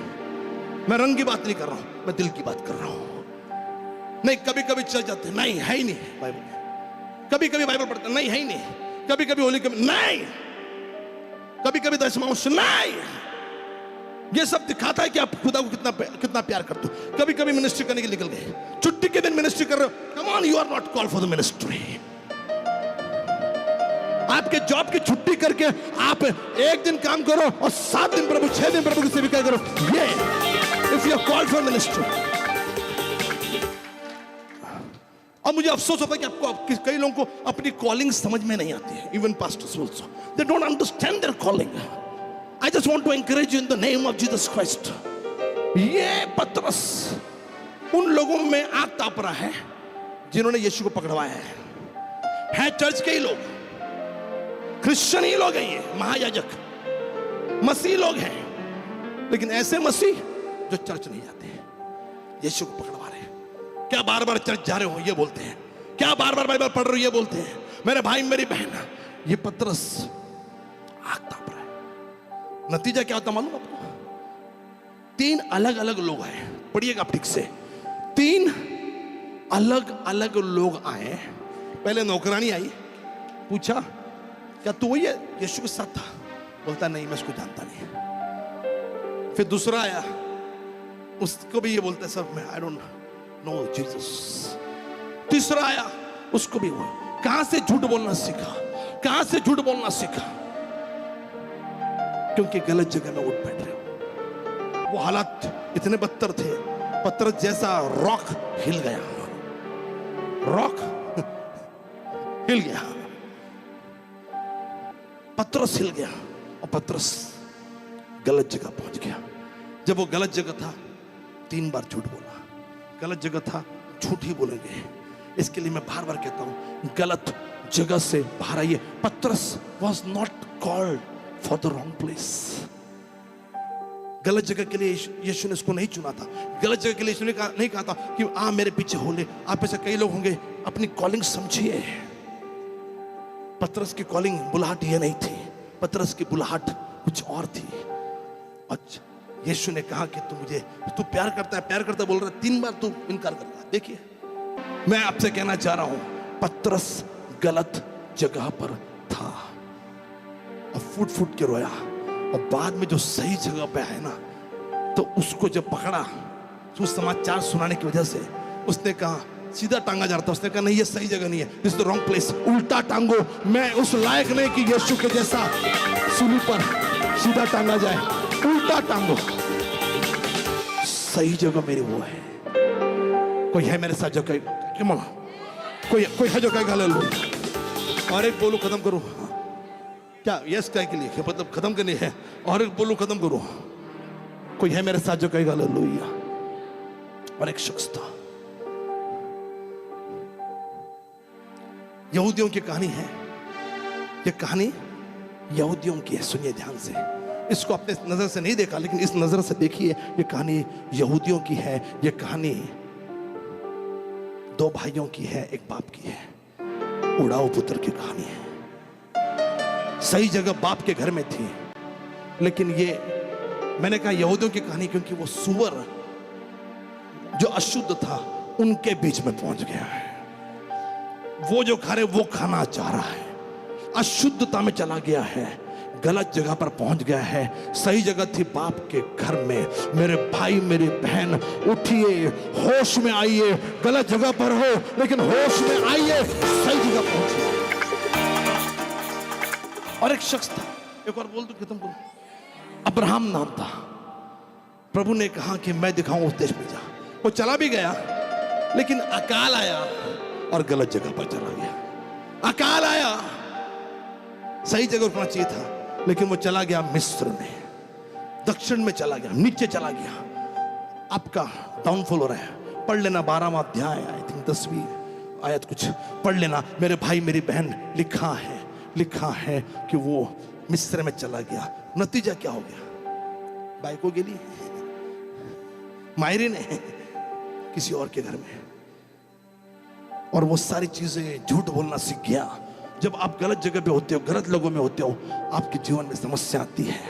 मैं रंग की बात नहीं कर रहा हूं, मैं दिल की बात कर रहा हूं। नहीं, कभी कभी चल जाते, नहीं है ही नहीं बाइबल में। कभी कभी बाइबल पढ़ते, नहीं है ही नहीं। कभी कभी होली, कभी नहीं, कभी कभी दशमांश, नहीं। ये सब दिखाता है कि आप खुदा को कितना प्यार करते हो। कभी कभी मिनिस्ट्री करने के लिए निकल गए, छुट्टी के दिन मिनिस्ट्री कर रहे हो। Come on, you are not called for the ministry. आपके जॉब की छुट्टी करके आप 1 दिन काम करो और 7 दिन प्रभु, 6 दिन प्रभु की सेविका करो। ये if you are called for ministry. और मुझे अफसोस होता है कि आपको, कई लोगों को अपनी कॉलिंग समझ में नहीं आती है। Even pastors also, they don't understand their calling. I just want to encourage you in the name of Jesus Christ. ये पतरस उन लोगों में आग ताप रहा है जिन्होंने यीशु को पकड़वाया है चर्च के ही लोग, क्रिश्चियन ही लोग हैं, ये महायाजक मसीह लोग हैं, लेकिन ऐसे मसीह जो चर्च नहीं जाते हैं, यीशु को पकड़वा रहे हैं। क्या बार बार चर्च जा रहे हो ये बोलते हैं, क्या बार बार बाइबल पढ़ रहे हो ये बोलते हैं। मेरे भाई मेरी बहन, ये पतरस आग ताप रहा है। नतीजा क्या होता मालूम आपको? 3 अलग अलग लोग आए, पढ़िएगा आप ठीक से। 3 अलग अलग लोग आए। पहले नौकरानी आई, पूछा क्या तू वही है यीशु के साथ था? बोलता नहीं, मैं उसको जानता नहीं। फिर दूसरा आया, उसको भी ये बोलता है सर मैं आई डोंट नो। Know Jesus. तीसरा आया, उसको भी हुआ। कहां से झूठ बोलना सीखा, कहां से झूठ बोलना सीखा? क्योंकि गलत जगह में उठ बैठ रहे हो। वो हालात इतने बदतर थे, पत्थर जैसा रॉक हिल गया, रॉक हिल गया, पतरस हिल गया और पतरस गलत जगह पहुंच गया। जब वो गलत जगह था, 3 बार झूठ बोला। गलत जगह था, झूठ ही बोलेंगे। इसके लिए मैं बार बार कहता हूं, गलत जगह से बाहर आइए। पतरस was not called for the wrong place. गलत जगह के लिए यीशु ने उसको नहीं चुना था। गलत जगह के लिए यीशु ने नहीं कहा था कि आ मेरे पीछे हो ले। आप में से कई लोग होंगे, अपनी कॉलिंग समझिए। पतरस की कॉलिंग, बुलाहट ये नहीं थी। पतरस की बुलाहट कुछ और थी। अच्छा, यीशु ने कहा कि तू प्यार करता है, प्यार करता बोल रहा है, 3 बार तू इनकार कर रहा। देखिए, मैं आपसे कहना चाह रहा हूं, पतरस गलत जगह पर था और फूट फूट के रोया। और बाद में जो सही जगह पे है ना, तो उसको जब पकड़ा, तो समाचार सुनाने की वजह से उसने कहा, सीधा टांगा जा रहा था, उसने कहा नहीं, ये सही जगह नहीं है, this is the wrong place, उल्टा टांगो। मैं उस लायक नहीं कि यीशु के जैसा सूली पर सीधा टांगा जाए, उल्टा टांगो। सही जगह मेरी वो है। कोई है मेरे साथ जो कहे कोई है जो कहेगा हालेलुया। और एक बोलू खत्म करूं, क्या यस कहे के लिए, मतलब खत्म करनी है। और एक बोलू खत्म करूं, कोई है मेरे साथ जो कहेगा हालेलुया। और एक शख्स था, यहूदियों की कहानी है। ये कहानी यहूदियों की है, सुनिए ध्यान से। इसको अपने नजर से नहीं देखा, लेकिन इस नजर से देखिए। ये कहानी यहूदियों की है। ये कहानी 2 भाइयों की है, एक बाप की है। उड़ाऊ पुत्र की कहानी है। सही जगह बाप के घर में थी, लेकिन ये मैंने कहा यहूदियों की कहानी, क्योंकि वो सुअर जो अशुद्ध था उनके बीच में पहुंच गया है। वो जो खा रहे वो खाना चाह रहा है, अशुद्धता में चला गया है, गलत जगह पर पहुंच गया है। सही जगह थी बाप के घर में। मेरे भाई मेरी बहन, उठिए, होश में आइए। गलत जगह पर हो, लेकिन होश में आइए, सही जगह पहुंचिए। और एक शख्स था, एक और बोल दो खत्म करो। अब्राहम नाम था। प्रभु ने कहा कि मैं दिखाऊं उस देश में जा। वो चला भी गया, लेकिन अकाल आया और गलत जगह पर चला गया। अकाल आया, सही जगह रुकना चाहिए था, लेकिन वो चला गया मिस्र में, दक्षिण में चला गया, नीचे चला गया। आपका डाउनफॉल हो रहा है। पढ़ लेना 12वां अध्याय, आई थिंक 10वीं आयत कुछ पढ़ लेना। मेरे भाई मेरी बहन, लिखा है कि वो मिस्र में चला गया। नतीजा क्या हो गया? बाइको गेली, मायरे ने किसी और के घर में, और वो सारी चीजें झूठ बोलना सीख गया। जब आप गलत जगह पे होते हो, गलत लोगों में होते हो, आपके जीवन में समस्या आती है।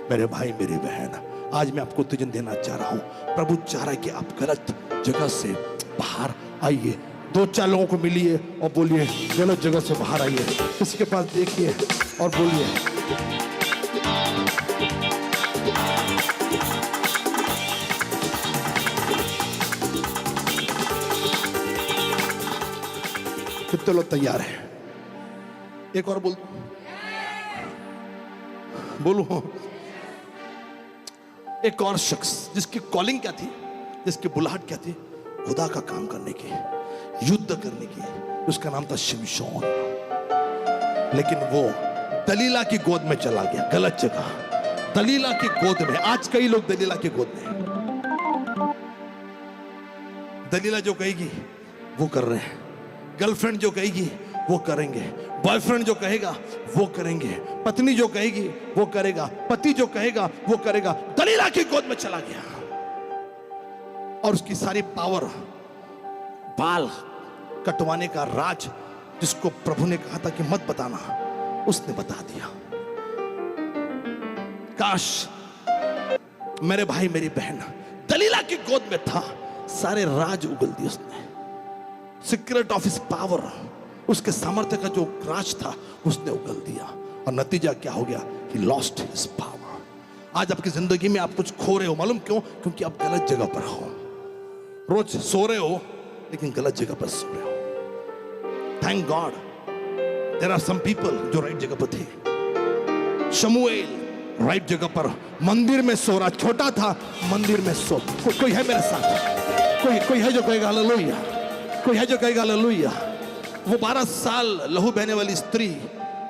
मेरे भाई मेरी बहन, आज मैं आपको उत्तेजन देना चाह रहा हूं। प्रभु चाह रहा है कि आप गलत जगह से बाहर आइए। 2-4 लोगों को मिलिए और बोलिए गलत जगह से बाहर आइए। किसी के पास देखिए और बोलिए, कितने लोग तैयार हैं? एक और बोलू। एक और शख्स जिसकी कॉलिंग क्या थी, जिसकी बुलाहट क्या थी, खुदा का काम करने की, युद्ध करने की, उसका नाम था शिमशोन। लेकिन वो दलीला की गोद में चला गया, गलत जगह, दलीला की गोद में। आज कई लोग दलीला की गोद में, दलीला जो कहेगी वो कर रहे हैं, गर्लफ्रेंड जो कहेगी वो करेंगे, बॉयफ्रेंड जो कहेगा वो करेंगे, पत्नी जो कहेगी वो करेगा, पति जो कहेगा वो करेगा। दलीला की गोद में चला गया और उसकी सारी पावर, बाल कटवाने का राज, जिसको प्रभु ने कहा था कि मत बताना, उसने बता दिया। काश मेरे भाई मेरी बहन दलीला की गोद में था, सारे राज उगल दिए उसने। सीक्रेट ऑफ हिज पावर, उसके सामर्थ्य का जो राज था उसने उगल दिया। और नतीजा क्या हो गया? He lost his power. आज आपकी जिंदगी में आप कुछ खो रहे हो, मालूम क्यों? क्योंकि आप गलत जगह पर हो। रोज सो रहे हो लेकिन गलत जगह पर सो रहे हो। Thank God there are some people जो राइट जगह पर थे। शमूएल राइट जगह पर मंदिर में सो रहा, छोटा था मंदिर में सो। कोई है मेरे साथ? कोई है जो कहेगा हालेलुया? कोई है जो कहेगा हालेलुया? वो 12 साल लहू बहने वाली स्त्री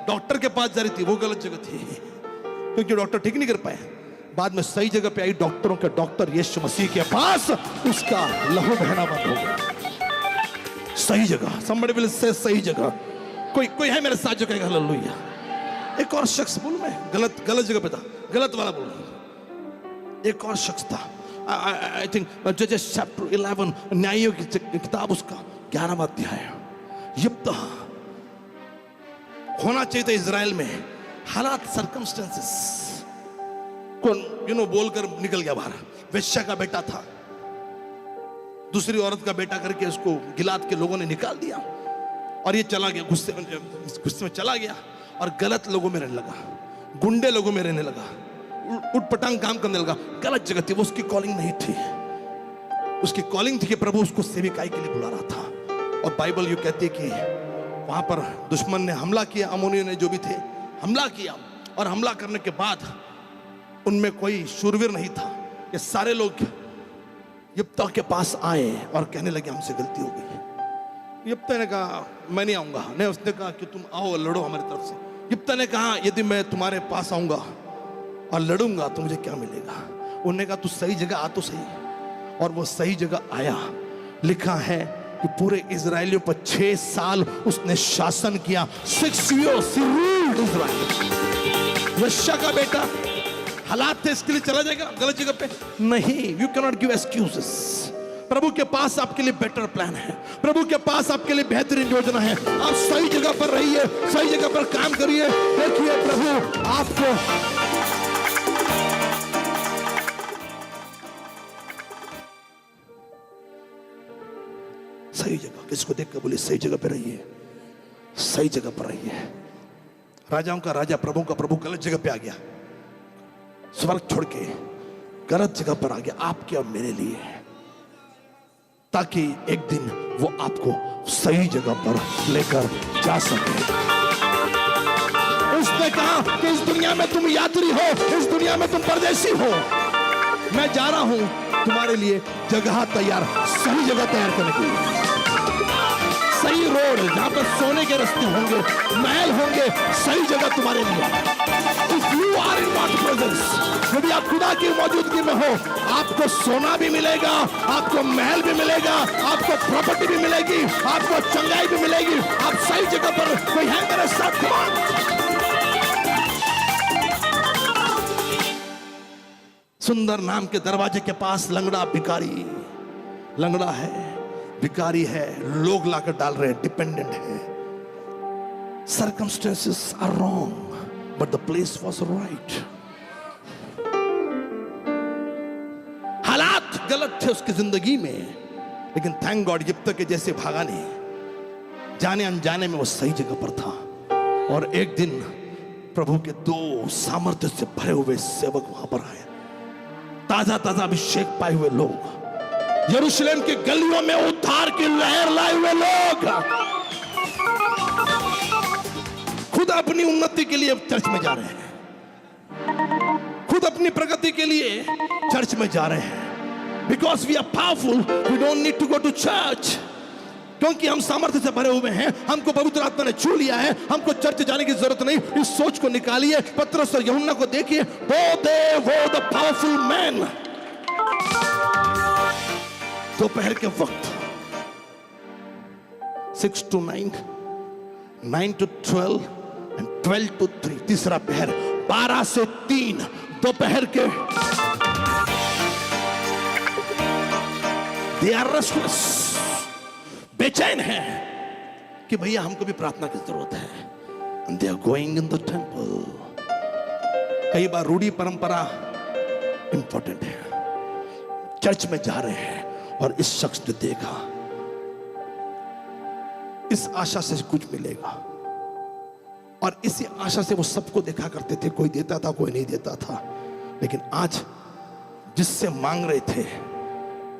डॉक्टर के पास जा रही थी, वो गलत जगह थी क्योंकि डॉक्टर ठीक नहीं कर पाए। बाद में सही जगह पे आई, डॉक्टरों के डॉक्टर यीशु मसीह के पास, उसका लहू बहना बंद हो गया। सही जगह, somebody will say सही जगह। कोई है मेरे साथ जो कहेगा हालेलुया? एक और शख्स, बोलूं मैं, गलत जगह पे था, गलत वाला बोलूं। एक और शख्स था, आई थिंक जजेस चैप्टर 11, न्यायियों की किताब, उसका 11वां अध्याय। यिप्तह होना चाहिए था इजराइल में, हालात सर्कमस्टेंसेस को बोलकर निकल गया बाहर। वेश्या का बेटा था, दूसरी औरत का बेटा करके उसको गिलाद के लोगों ने निकाल दिया और ये चला गया, गुस्से में चला गया और गलत लोगों में रहने लगा, गुंडे लोगों में रहने लगा, उटपटांग काम करने लगा। गलत जगह थी, वो उसकी कॉलिंग नहीं थी। उसकी कॉलिंग थी कि प्रभु उसको सेविकाई के लिए बुला रहा था। और बाइबल ये कहती है कि वहां पर दुश्मन ने हमला किया, अमोनियों ने जो भी थे हमला किया, और हमला करने के बाद उनमें कोई शूरवीर नहीं था। ये सारे लोग यिप्तह के पास आए और कहने लगे हमसे गलती हो गई। यिप्तह ने कहा मैं नहीं आऊंगा। नहीं, उसने कहा कि तुम आओ लड़ो हमारी तरफ से। यिप्तह ने कहा यदि मैं तुम्हारे पास आऊंगा और लड़ूंगा तो मुझे क्या मिलेगा? उन्होंने कहा तू सही जगह आ तो सही। और वो सही जगह आया। लिखा है कि पूरे इजराइलियों पर 6 साल उसने शासन किया। 6 years he ruled Israel। यशा का बेटा, हालात थे इसके लिए चला जाएगा गलत जगह पे? नहीं, you can not give excuses. प्रभु के पास आपके लिए बेटर प्लान है, प्रभु के पास आपके लिए बेहतरीन योजना है। आप सही जगह पर रहिए, सही जगह पर काम करिए। देखिए प्रभु आपको सही जगह, किसको देखकर बोलिए सही जगह पर रहिए, सही जगह पर रहिए। राजाओं का राजा, प्रभु का प्रभु गलत जगह पे आ गया, स्वर्ग छोड़ के गलत जगह पर आ गया आपके और मेरे लिए, ताकि एक दिन वो आपको सही जगह पर लेकर जा सके। उसने कहा कि इस दुनिया में तुम यात्री हो, इस दुनिया में तुम परदेसी हो, मैं जा रहा हूं तुम्हारे लिए जगह तैयार, सही जगह तैयार करने के लिए, सही रोड जहां पर सोने के रास्ते होंगे, महल होंगे, सही जगह तुम्हारे लिए। If you are in God's presence, यदि आप खुदा की मौजूदगी में हो, आपको सोना भी मिलेगा, आपको महल भी मिलेगा, आपको प्रॉपर्टी भी मिलेगी, आपको चंगाई भी मिलेगी। आप सही जगह पर। कोई है मेरे साथ? सुंदर नाम के दरवाजे के पास लंगड़ा भिखारी, लंगड़ा है, भिखारी है, लोग लाकर डाल रहे हैं, डिपेंडेंट है। Circumstances are wrong, but the place was right. हालात गलत थे उसकी जिंदगी में, लेकिन थैंक गॉड यिप्तह के जैसे भागा नहीं, जाने अनजाने में वो सही जगह पर था। और एक दिन प्रभु के 2 सामर्थ्य से भरे हुए सेवक वहां पर आए, ताजा ताजा अभिषेक पाए हुए लोग, यरूशलेम की गलियों में उद्धार की लहर लाए हुए लोग, खुद अपनी उन्नति के लिए चर्च में जा रहे हैं, खुद अपनी प्रगति के लिए चर्च में जा रहे हैं। Because we are powerful, we don't need to go to church. क्योंकि हम सामर्थ्य से भरे हुए हैं, हमको पवित्र आत्मा ने छू लिया है, हमको चर्च जाने की जरूरत नहीं। इस सोच को निकालिए। पतरस और यूहन्ना को देखिए, दे वो द पावरफुल मैन। दोपहर के वक्त 6 to 9, 9 to 12 and 12 to 3, तीसरा पहर, 12 से 3 दोपहर के। They are restless, बेचैन है कि भैया हमको भी प्रार्थना की जरूरत है। And they are going in the temple। कई बार रूढ़ी परंपरा इंपॉर्टेंट है। चर्च में जा रहे हैं और इस शख्स ने देखा, इस आशा से कुछ मिलेगा, और इसी आशा से वो सबको देखा करते थे। कोई देता था, कोई नहीं देता था, लेकिन आज जिससे मांग रहे थे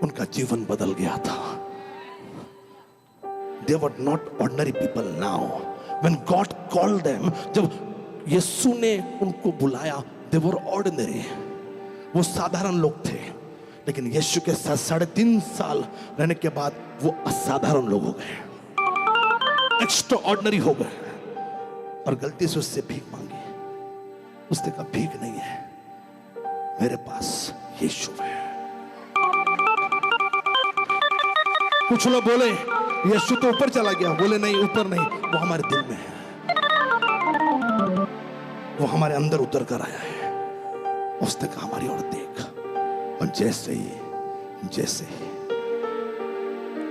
उनका जीवन बदल गया था। They were not ordinary people now. When God called them, जब यीशु ने उनको बुलाया, they were ordinary. वो साधारण लोग थे, लेकिन यीशु के साथ 3.5 साल रहने के बाद वो असाधारण लोग हो गए, एक्स्ट्रा ऑर्डिनरी हो गए। और गलती से उससे भीख मांगी। उसने कहा भीख नहीं है, मेरे पास यीशु है। कुछ लोग बोले यीशु तो ऊपर चला गया, बोले नहीं ऊपर नहीं, वो हमारे दिल में है, वो हमारे अंदर उतर कर आया है। उसने कहा हमारी ओर देख। और जैसे ही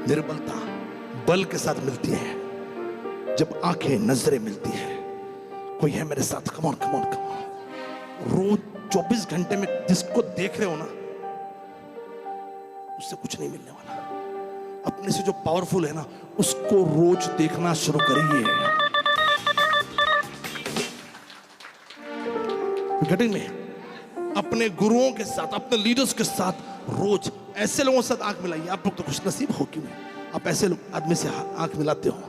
निर्बलता बल के साथ मिलती है, जब आंखें नजरें मिलती है, कोई है मेरे साथ, come on come on come on. रोज 24 घंटे में जिसको देख रहे हो ना, उससे कुछ नहीं मिलने वाला। अपने से जो पावरफुल है ना, उसको रोज देखना शुरू करिए। गेटिंग में अपने गुरुओं के साथ, अपने लीडर्स के साथ रोज ऐसे लोगों के साथ आंख मिलाइए। आप लोग तो खुश नसीब हो क्यों, आप ऐसे आदमी से आंख मिलाते हो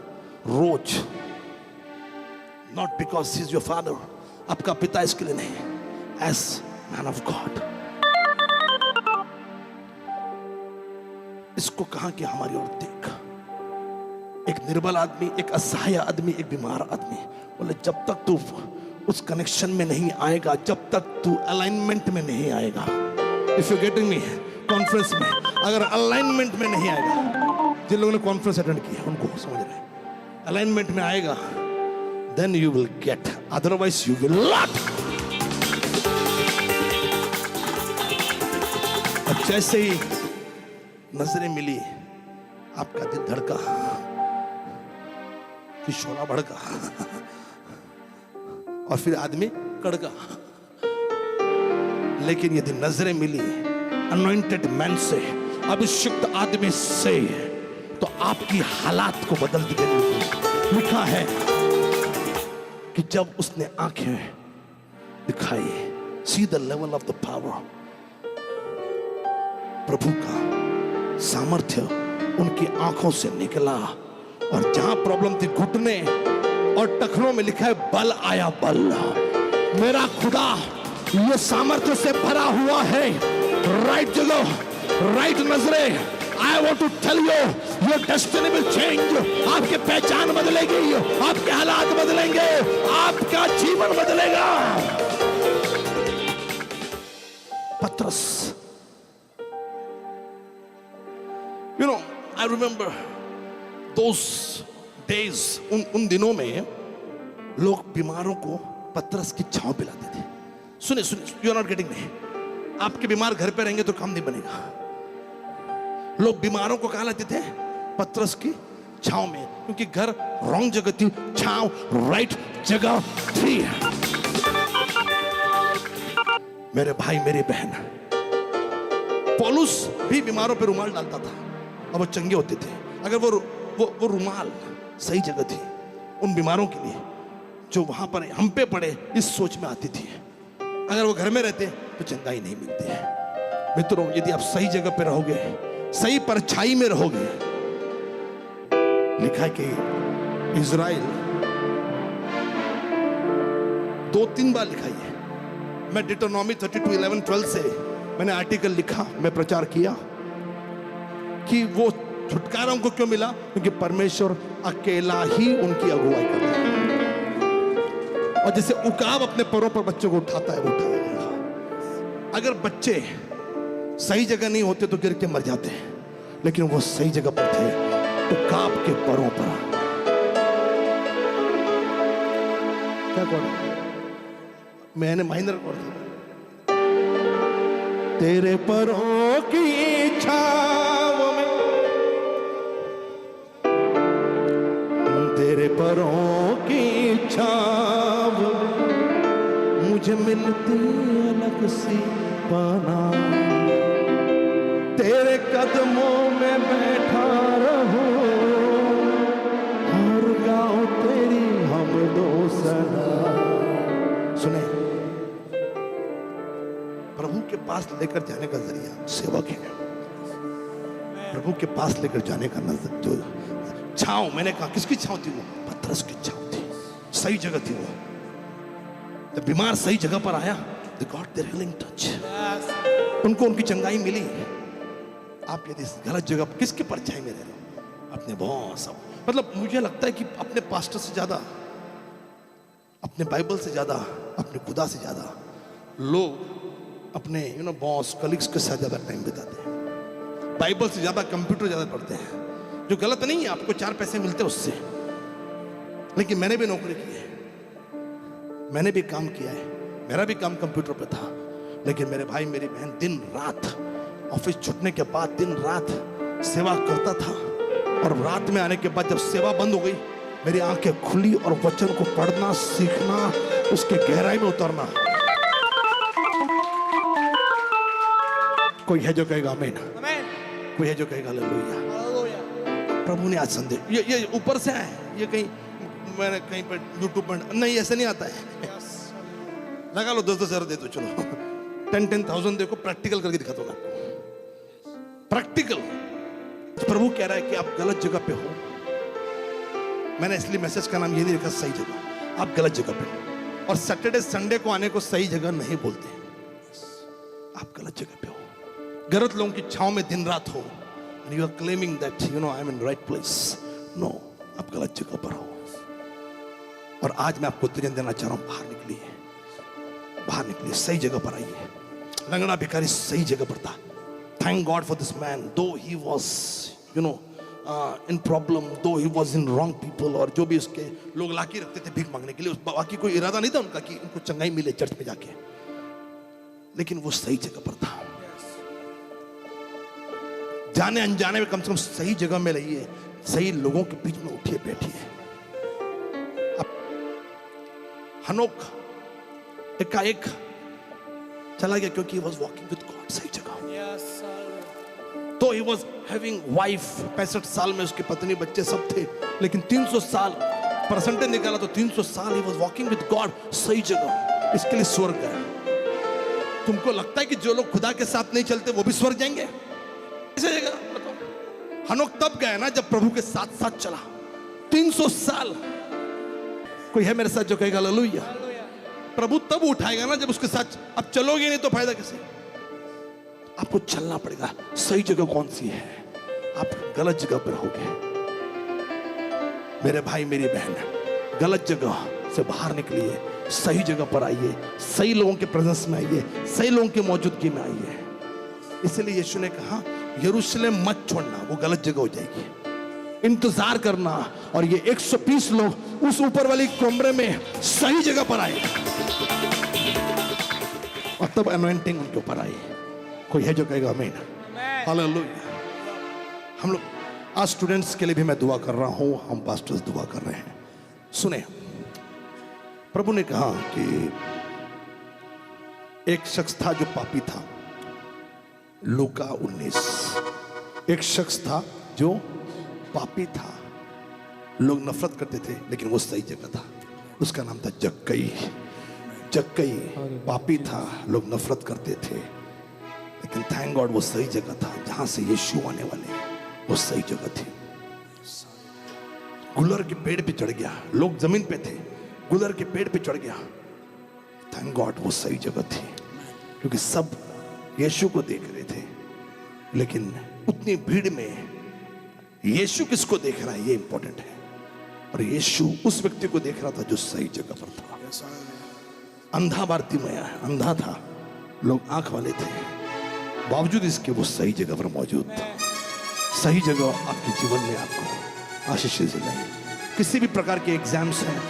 रोज। Not because he is your father, आपका पिता इसके लिए नहीं, एज मैन ऑफ गॉड। इसको कहा कि हमारी ओर देख। एक निर्बल आदमी, एक असहाय आदमी, एक बीमार आदमी, बोले जब तक तू उस कनेक्शन में नहीं आएगा, जब तक तू अलाइनमेंट में नहीं आएगा। If you getting me, conference में अगर अलाइनमेंट में नहीं आएगा, जिन लोगों ने कॉन्फ्रेंस अटेंड किया उनको समझ रहे, अलाइनमेंट में आएगा, then you will get, otherwise you will not. अब जैसे ही नजरें मिली, आपका दिल धड़का, फिर शोला भड़का, और फिर आदमी कड़का। लेकिन यदि नजरें मिली अनॉइंटेड मैन से, अभिषिक्त आदमी से, तो आपकी हालात को बदल देगी। लिखा है कि जब उसने आंखें दिखाई, see the level of the power, प्रभु का सामर्थ्य उनकी आंखों से निकला। और जहां प्रॉब्लम थी घुटने और टखनों में, लिखा है बल आया बल। मेरा खुदा ये सामर्थ्य से भरा हुआ है। राइट जगह, राइट नजरें। I want to tell you, your destiny will change. आपकी पहचान बदलेगी, आपके हालात बदलेंगे, आपका जीवन बदलेगा। पत्रस, you know, I remember those days, उन दिनों में लोग बीमारों को पत्रस की छांव पिलाते थे। सुनिए, you are not getting me. आपके बीमार घर पे रहेंगे तो काम नहीं बनेगा। लोग बीमारों को कहाँ लाते थे? पत्रस की छांव में, क्योंकि घर रॉन्ग जगह थी, छांव राइट जगह थी। मेरे भाई, मेरी बहन, पौलुस भी बीमारों पे रुमाल डालता था और वो चंगे होते थे। अगर वो रुमाल सही जगह थी उन बीमारों के लिए जो वहां पर हम पे पड़े, इस सोच में आती थी। अगर वो घर में रहते तो चंगाई नहीं मिलती है। मित्रों, यदि आप सही जगह पे रहोगे, सही परछाई में रहोगे, लिखा है कि इज़राइल 2-3 बार लिखा है। मैं डिटोनॉमी 32:11-12 से मैंने आर्टिकल लिखा, मैं प्रचार किया कि वो छुटकारा उनको क्यों मिला, क्योंकि परमेश्वर अकेला ही उनकी अगुवाई करता है। और जैसे उकाब अपने पैरों पर बच्चों को उठाता है, वो उठाएगा। अगर बच्चे सही जगह नहीं होते तो गिर के मर जाते हैं, लेकिन वो सही जगह पर थे, उकाब के पैरों पर। क्या कौन? मैंने महिंद्र कौन था? तेरे पैरों की छाव में, तेरे पैरों की छाव में मुझे मिलती अलग सी पाना। तेरे कदमों में बैठा रहूं और गाऊं तेरी हमदो सना। सुने, प्रभु के पास लेकर जाने का जरिया सेवक है। प्रभु के पास लेकर जाने का नजर जो छांव, मैंने कहा किसकी छांव थी? वो पतरस की छांव थी। सही जगह थी वो। जब बीमार सही जगह पर आया, they got their healing touch, उनको उनकी चंगाई मिली। आप यदि गलत जगह पर, किसके परछाई में रह रहे हो? अपने बॉस, मतलब मुझे लगता है कि अपने पास्टर से ज्यादा, अपने बाइबल से ज्यादा, अपने खुदा से ज्यादा लोग अपने बॉस कलीग्स के साथ ज्यादा टाइम बिताते हैं। बाइबल से ज्यादा कंप्यूटर ज्यादा पढ़ते हैं, जो गलत नहीं है, आपको 4 पैसे मिलते हैं उससे। लेकिन मैंने भी नौकरी की है, मैंने भी काम किया है, मेरा भी काम कंप्यूटर पे था। लेकिन मेरे भाई मेरी बहन दिन रात, ऑफिस छूटने के बाद दिन रात सेवा करता था। और रात में आने के बाद जब सेवा बंद हो गई, मेरी आंखें खुली और वचन को पढ़ना, सीखना, उसके गहराई में उतरना। कोई है जो कहेगा आमीन, कोई है जो कहेगा हालेलुया। प्रभु ने आज संदेश, ये ऊपर से आए, ये कहीं मैंने कहीं पर यूट्यूब पर नहीं, ऐसे नहीं आता है। लगा लो 10-10 हज़ार दे दो, चलो 10,000 देखो, प्रैक्टिकल करके दिखाता हूं आपको। प्रैक्टिकल। प्रभु कह रहा है कि आप गलत जगह पे हो। मैंने इसलिए मैसेज का नाम ये नहीं लिखा सही जगह, आप गलत जगह पे हो। और सैटरडे संडे को आने को सही जगह नहीं बोलते, आप गलत जगह पे हो। गलत लोगों की छांव में दिन रात हो, and you are claiming that I am in right place. No, आप गलत जगह पर हो। और आज मैं आपको उत्तेजन देना चाह रहा हूं, बाहर निकलिए, बाहर निकलिए, सही जगह पर आइए। लंगड़ा भिखारी सही जगह पर था। Thank God for this man, though he was in problem, though he was in wrong people, और जो भी उसके लोग लाके रखते थे भीख मांगने के लिए, उस बाकी कोई इरादा नहीं था उनका कि उनको चंगाई मिले चर्च में जाके, लेकिन वो सही जगह पर था। जाने अनजाने में कम से कम सही जगह में रहिए, सही लोगों के बीच में उठिए बैठिए। हनोक एकाएक चला गया क्योंकि he was walking with God, सही जगह। तो he was having wife, 65 साल में उसकी पत्नी बच्चे सब थे, लेकिन 300 साल परसेंटेज निकाला तो 300 साल he was walking with God, सही जगह। इसके लिए स्वर्ग गए। तुमको लगता है कि जो लोग खुदा के साथ नहीं चलते वो भी स्वर्ग जाएंगे? ऐसे जगह बताओ। हनोक तब गया ना जब प्रभु के साथ साथ चला 300 साल। कोई है मेरे साथ जो कहेगा हालेलुया? प्रभु तब उठाएगा ना जब उसके साथ, अब चलोगे नहीं तो फायदा कैसे? आपको चलना पड़ेगा। सही जगह कौन सी है? आप गलत जगह पर होगे। मेरे भाई मेरी बहन, गलत जगह से बाहर निकलिए, सही जगह पर आइए, सही लोगों के प्रेजेंस में आइए, सही लोगों की मौजूदगी में आइए। इसलिए यीशु ने कहा यरूशलेम मत छोड़ना, वो गलत जगह हो जाएगी। इंतजार करना, और ये 120 लोग उस ऊपर वाली कमरे में सही जगह पर आए और तब अनॉइंटिंग उनके ऊपर आई। कोई है जो कहेगा आमीन, हालेलुया। हम लोग आज स्टूडेंट्स के लिए भी मैं दुआ कर रहा हूं, हम पास्टर्स दुआ कर रहे हैं। सुने, प्रभु ने कहा कि एक शख्स था जो पापी था, लूका 19। एक शख्स था जो पापी था, लोग नफरत करते थे, लेकिन वो सही जगह था। उसका नाम था जक्कई। जक्कई पापी था, लोग नफरत करते थे, लेकिन थैंक गॉड वो सही जगह था। जहां से यीशु आने वाले, वो सही जगह थी। गुलर के पेड़ पे चढ़ गया, लोग जमीन पे थे, गुलर के पेड़ पे चढ़ गया। थैंक गॉड वो सही जगह थी, क्योंकि सब यीशु को देख रहे थे, लेकिन उतनी भीड़ में यीशु किसको देख रहा है ये इंपॉर्टेंट है। और यीशु उस व्यक्ति को देख रहा था जो सही जगह पर था। अंधा बारतिमय अंधा था, लोग आंख वाले थे, बावजूद इसके वो सही जगह पर मौजूद था। सही जगह आपके जीवन में आपको आशीष दिलाए। किसी भी प्रकार के एग्जाम्स हैं,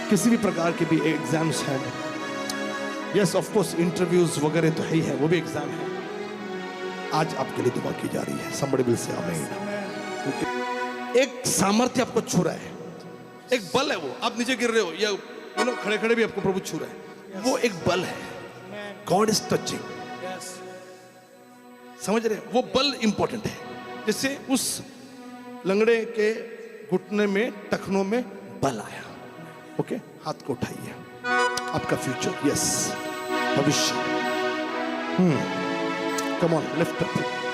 किसी भी प्रकार के भी एग्जाम्स हैं, यस ऑफ कोर्स इंटरव्यूज वगैरह तो है ही है, वो भी एग्जाम है। आज आपके लिए दुआ की जा रही है। somebody will say आमीन। एक सामर्थ्य आपको छू रहा है, एक बल है, वो आप नीचे गिर रहे हो या खड़े खड़े भी आपको प्रभु छू रहा है, वो एक बल है। गॉड इज टचिंग, समझ रहे? वो बल इंपॉर्टेंट है। जैसे उस लंगड़े के घुटने में, टखनों में बल आया। ओके, हाथ को उठाइए। आपका फ्यूचर, यस, भविष्य। कम ऑन, लिफ्ट अप,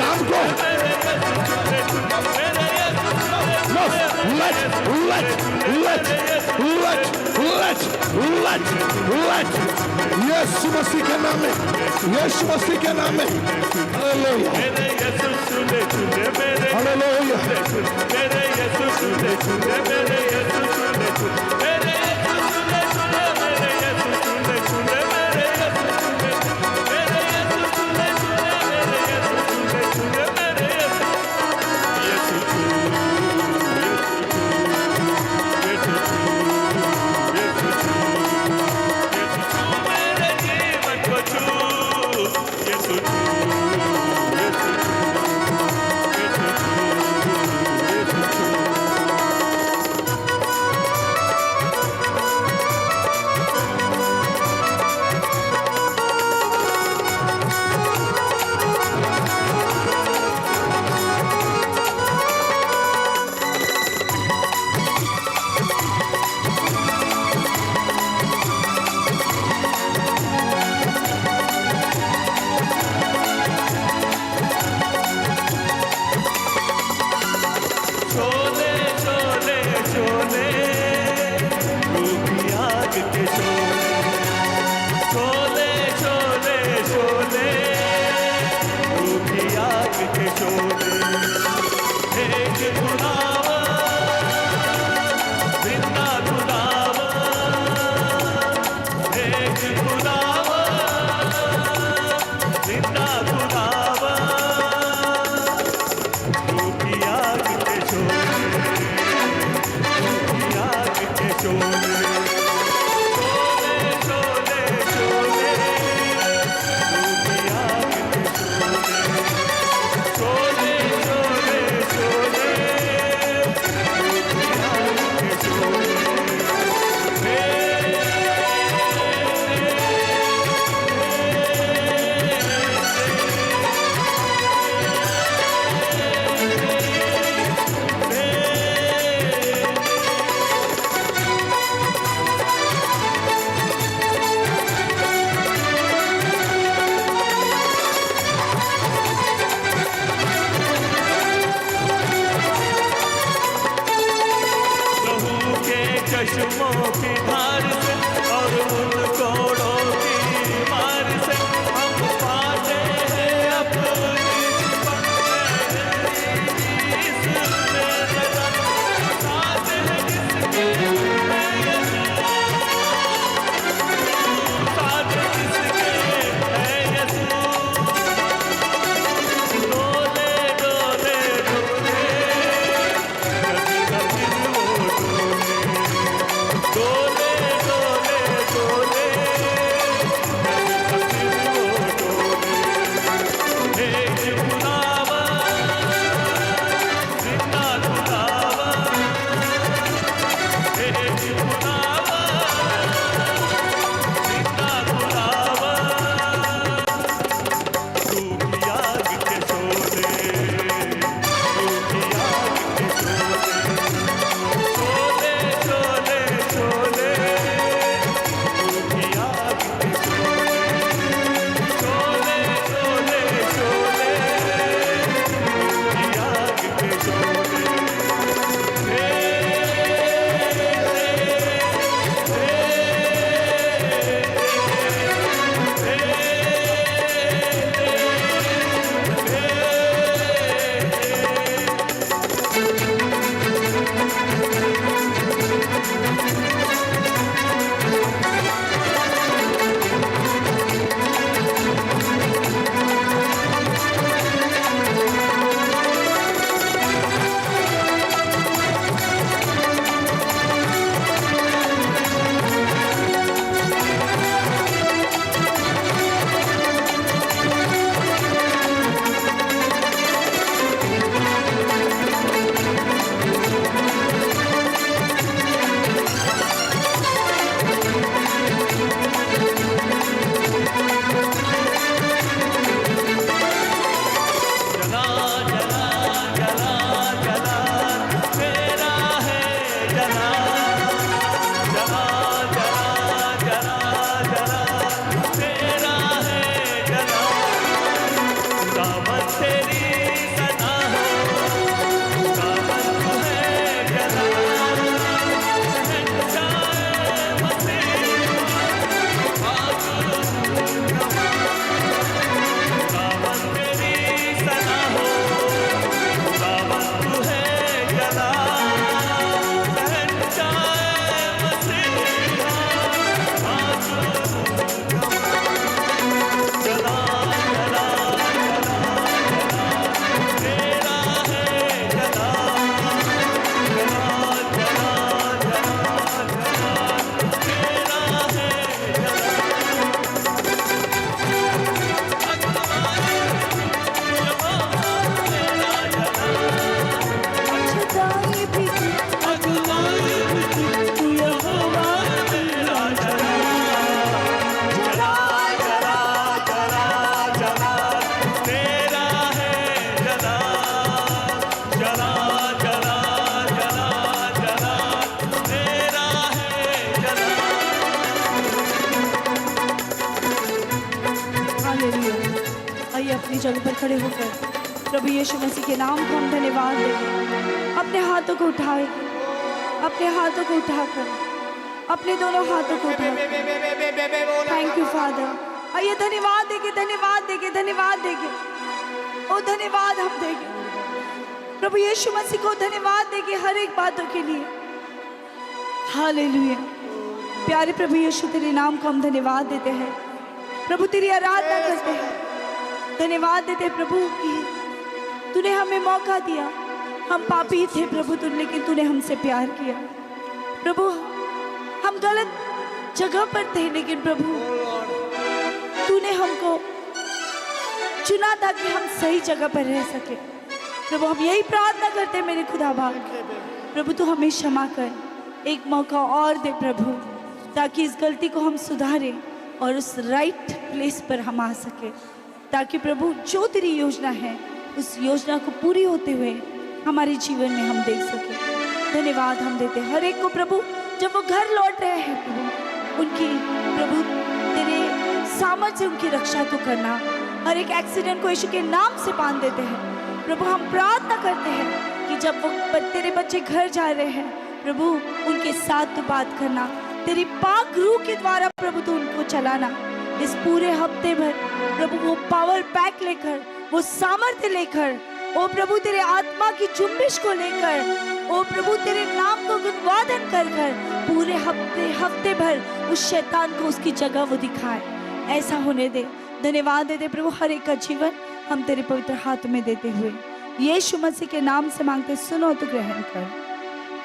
काम को let यीशु मसीह के नाम में, यीशु मसीह के नाम में हालेलुया हालेलुया
शोले
खड़े होकर प्रभु यीशु मसीह के नाम को हम धन्यवाद दें। अपने हाथों को उठाए, अपने हाथों को उठाकर, अपने दोनों हाथों को उठाकर थैंक यू फादर। आइए धन्यवाद देंगे, धन्यवाद देंगे, धन्यवाद देंगे। ओ धन्यवाद हम देंगे प्रभु यीशु मसीह को, धन्यवाद देंगे हर एक बातों के लिए। हालेलुया। प्यारे प्रभु यीशु तेरे नाम को हम धन्यवाद देते हैं प्रभु, तेरी आराधना करते हैं, धन्यवाद देते हैं प्रभु कि तूने हमें मौका दिया। हम पापी थे प्रभु तुम, लेकिन तूने हमसे प्यार किया प्रभु। हम गलत जगह पर थे, लेकिन प्रभु तूने हमको चुना ताकि हम सही जगह पर रह सके प्रभु। हम यही प्रार्थना करते हैं मेरे खुदा बाप प्रभु, तू हमें क्षमा कर, एक मौका और दे प्रभु, ताकि इस गलती को हम सुधारें और उस राइट प्लेस पर हम आ सके, ताकि प्रभु जो तेरी योजना है उस योजना को पूरी होते हुए हमारे जीवन में हम देख सके। धन्यवाद हम देते हैं हर एक को प्रभु, जब वो घर लौट रहे हैं प्रभु, उनकी प्रभु तेरे सामर्थ्य से उनकी रक्षा तो करना। हर एक एक्सीडेंट को यीशु के नाम से बांध देते हैं प्रभु। हम प्रार्थना करते हैं कि जब वो तेरे बच्चे घर जा रहे हैं प्रभु, उनके साथ तो बात करना, तेरी पाक रूह के द्वारा प्रभु तू उनको चलाना। इस पूरे हफ्ते भर प्रभु वो पावर पैक लेकर, वो सामर्थ्य लेकर, ओ प्रभु तेरे आत्मा की जुम्बिश को लेकर, ओ प्रभु तेरे नाम को गुणवादन कर कर पूरे हफ्ते भर उस शैतान को उसकी जगह वो दिखाए। ऐसा होने दे। धन्यवाद देते प्रभु, हर एक का जीवन हम तेरे पवित्र हाथ में देते हुए यीशु मसीह के नाम से मांगते, सुनो तो ग्रहण कर।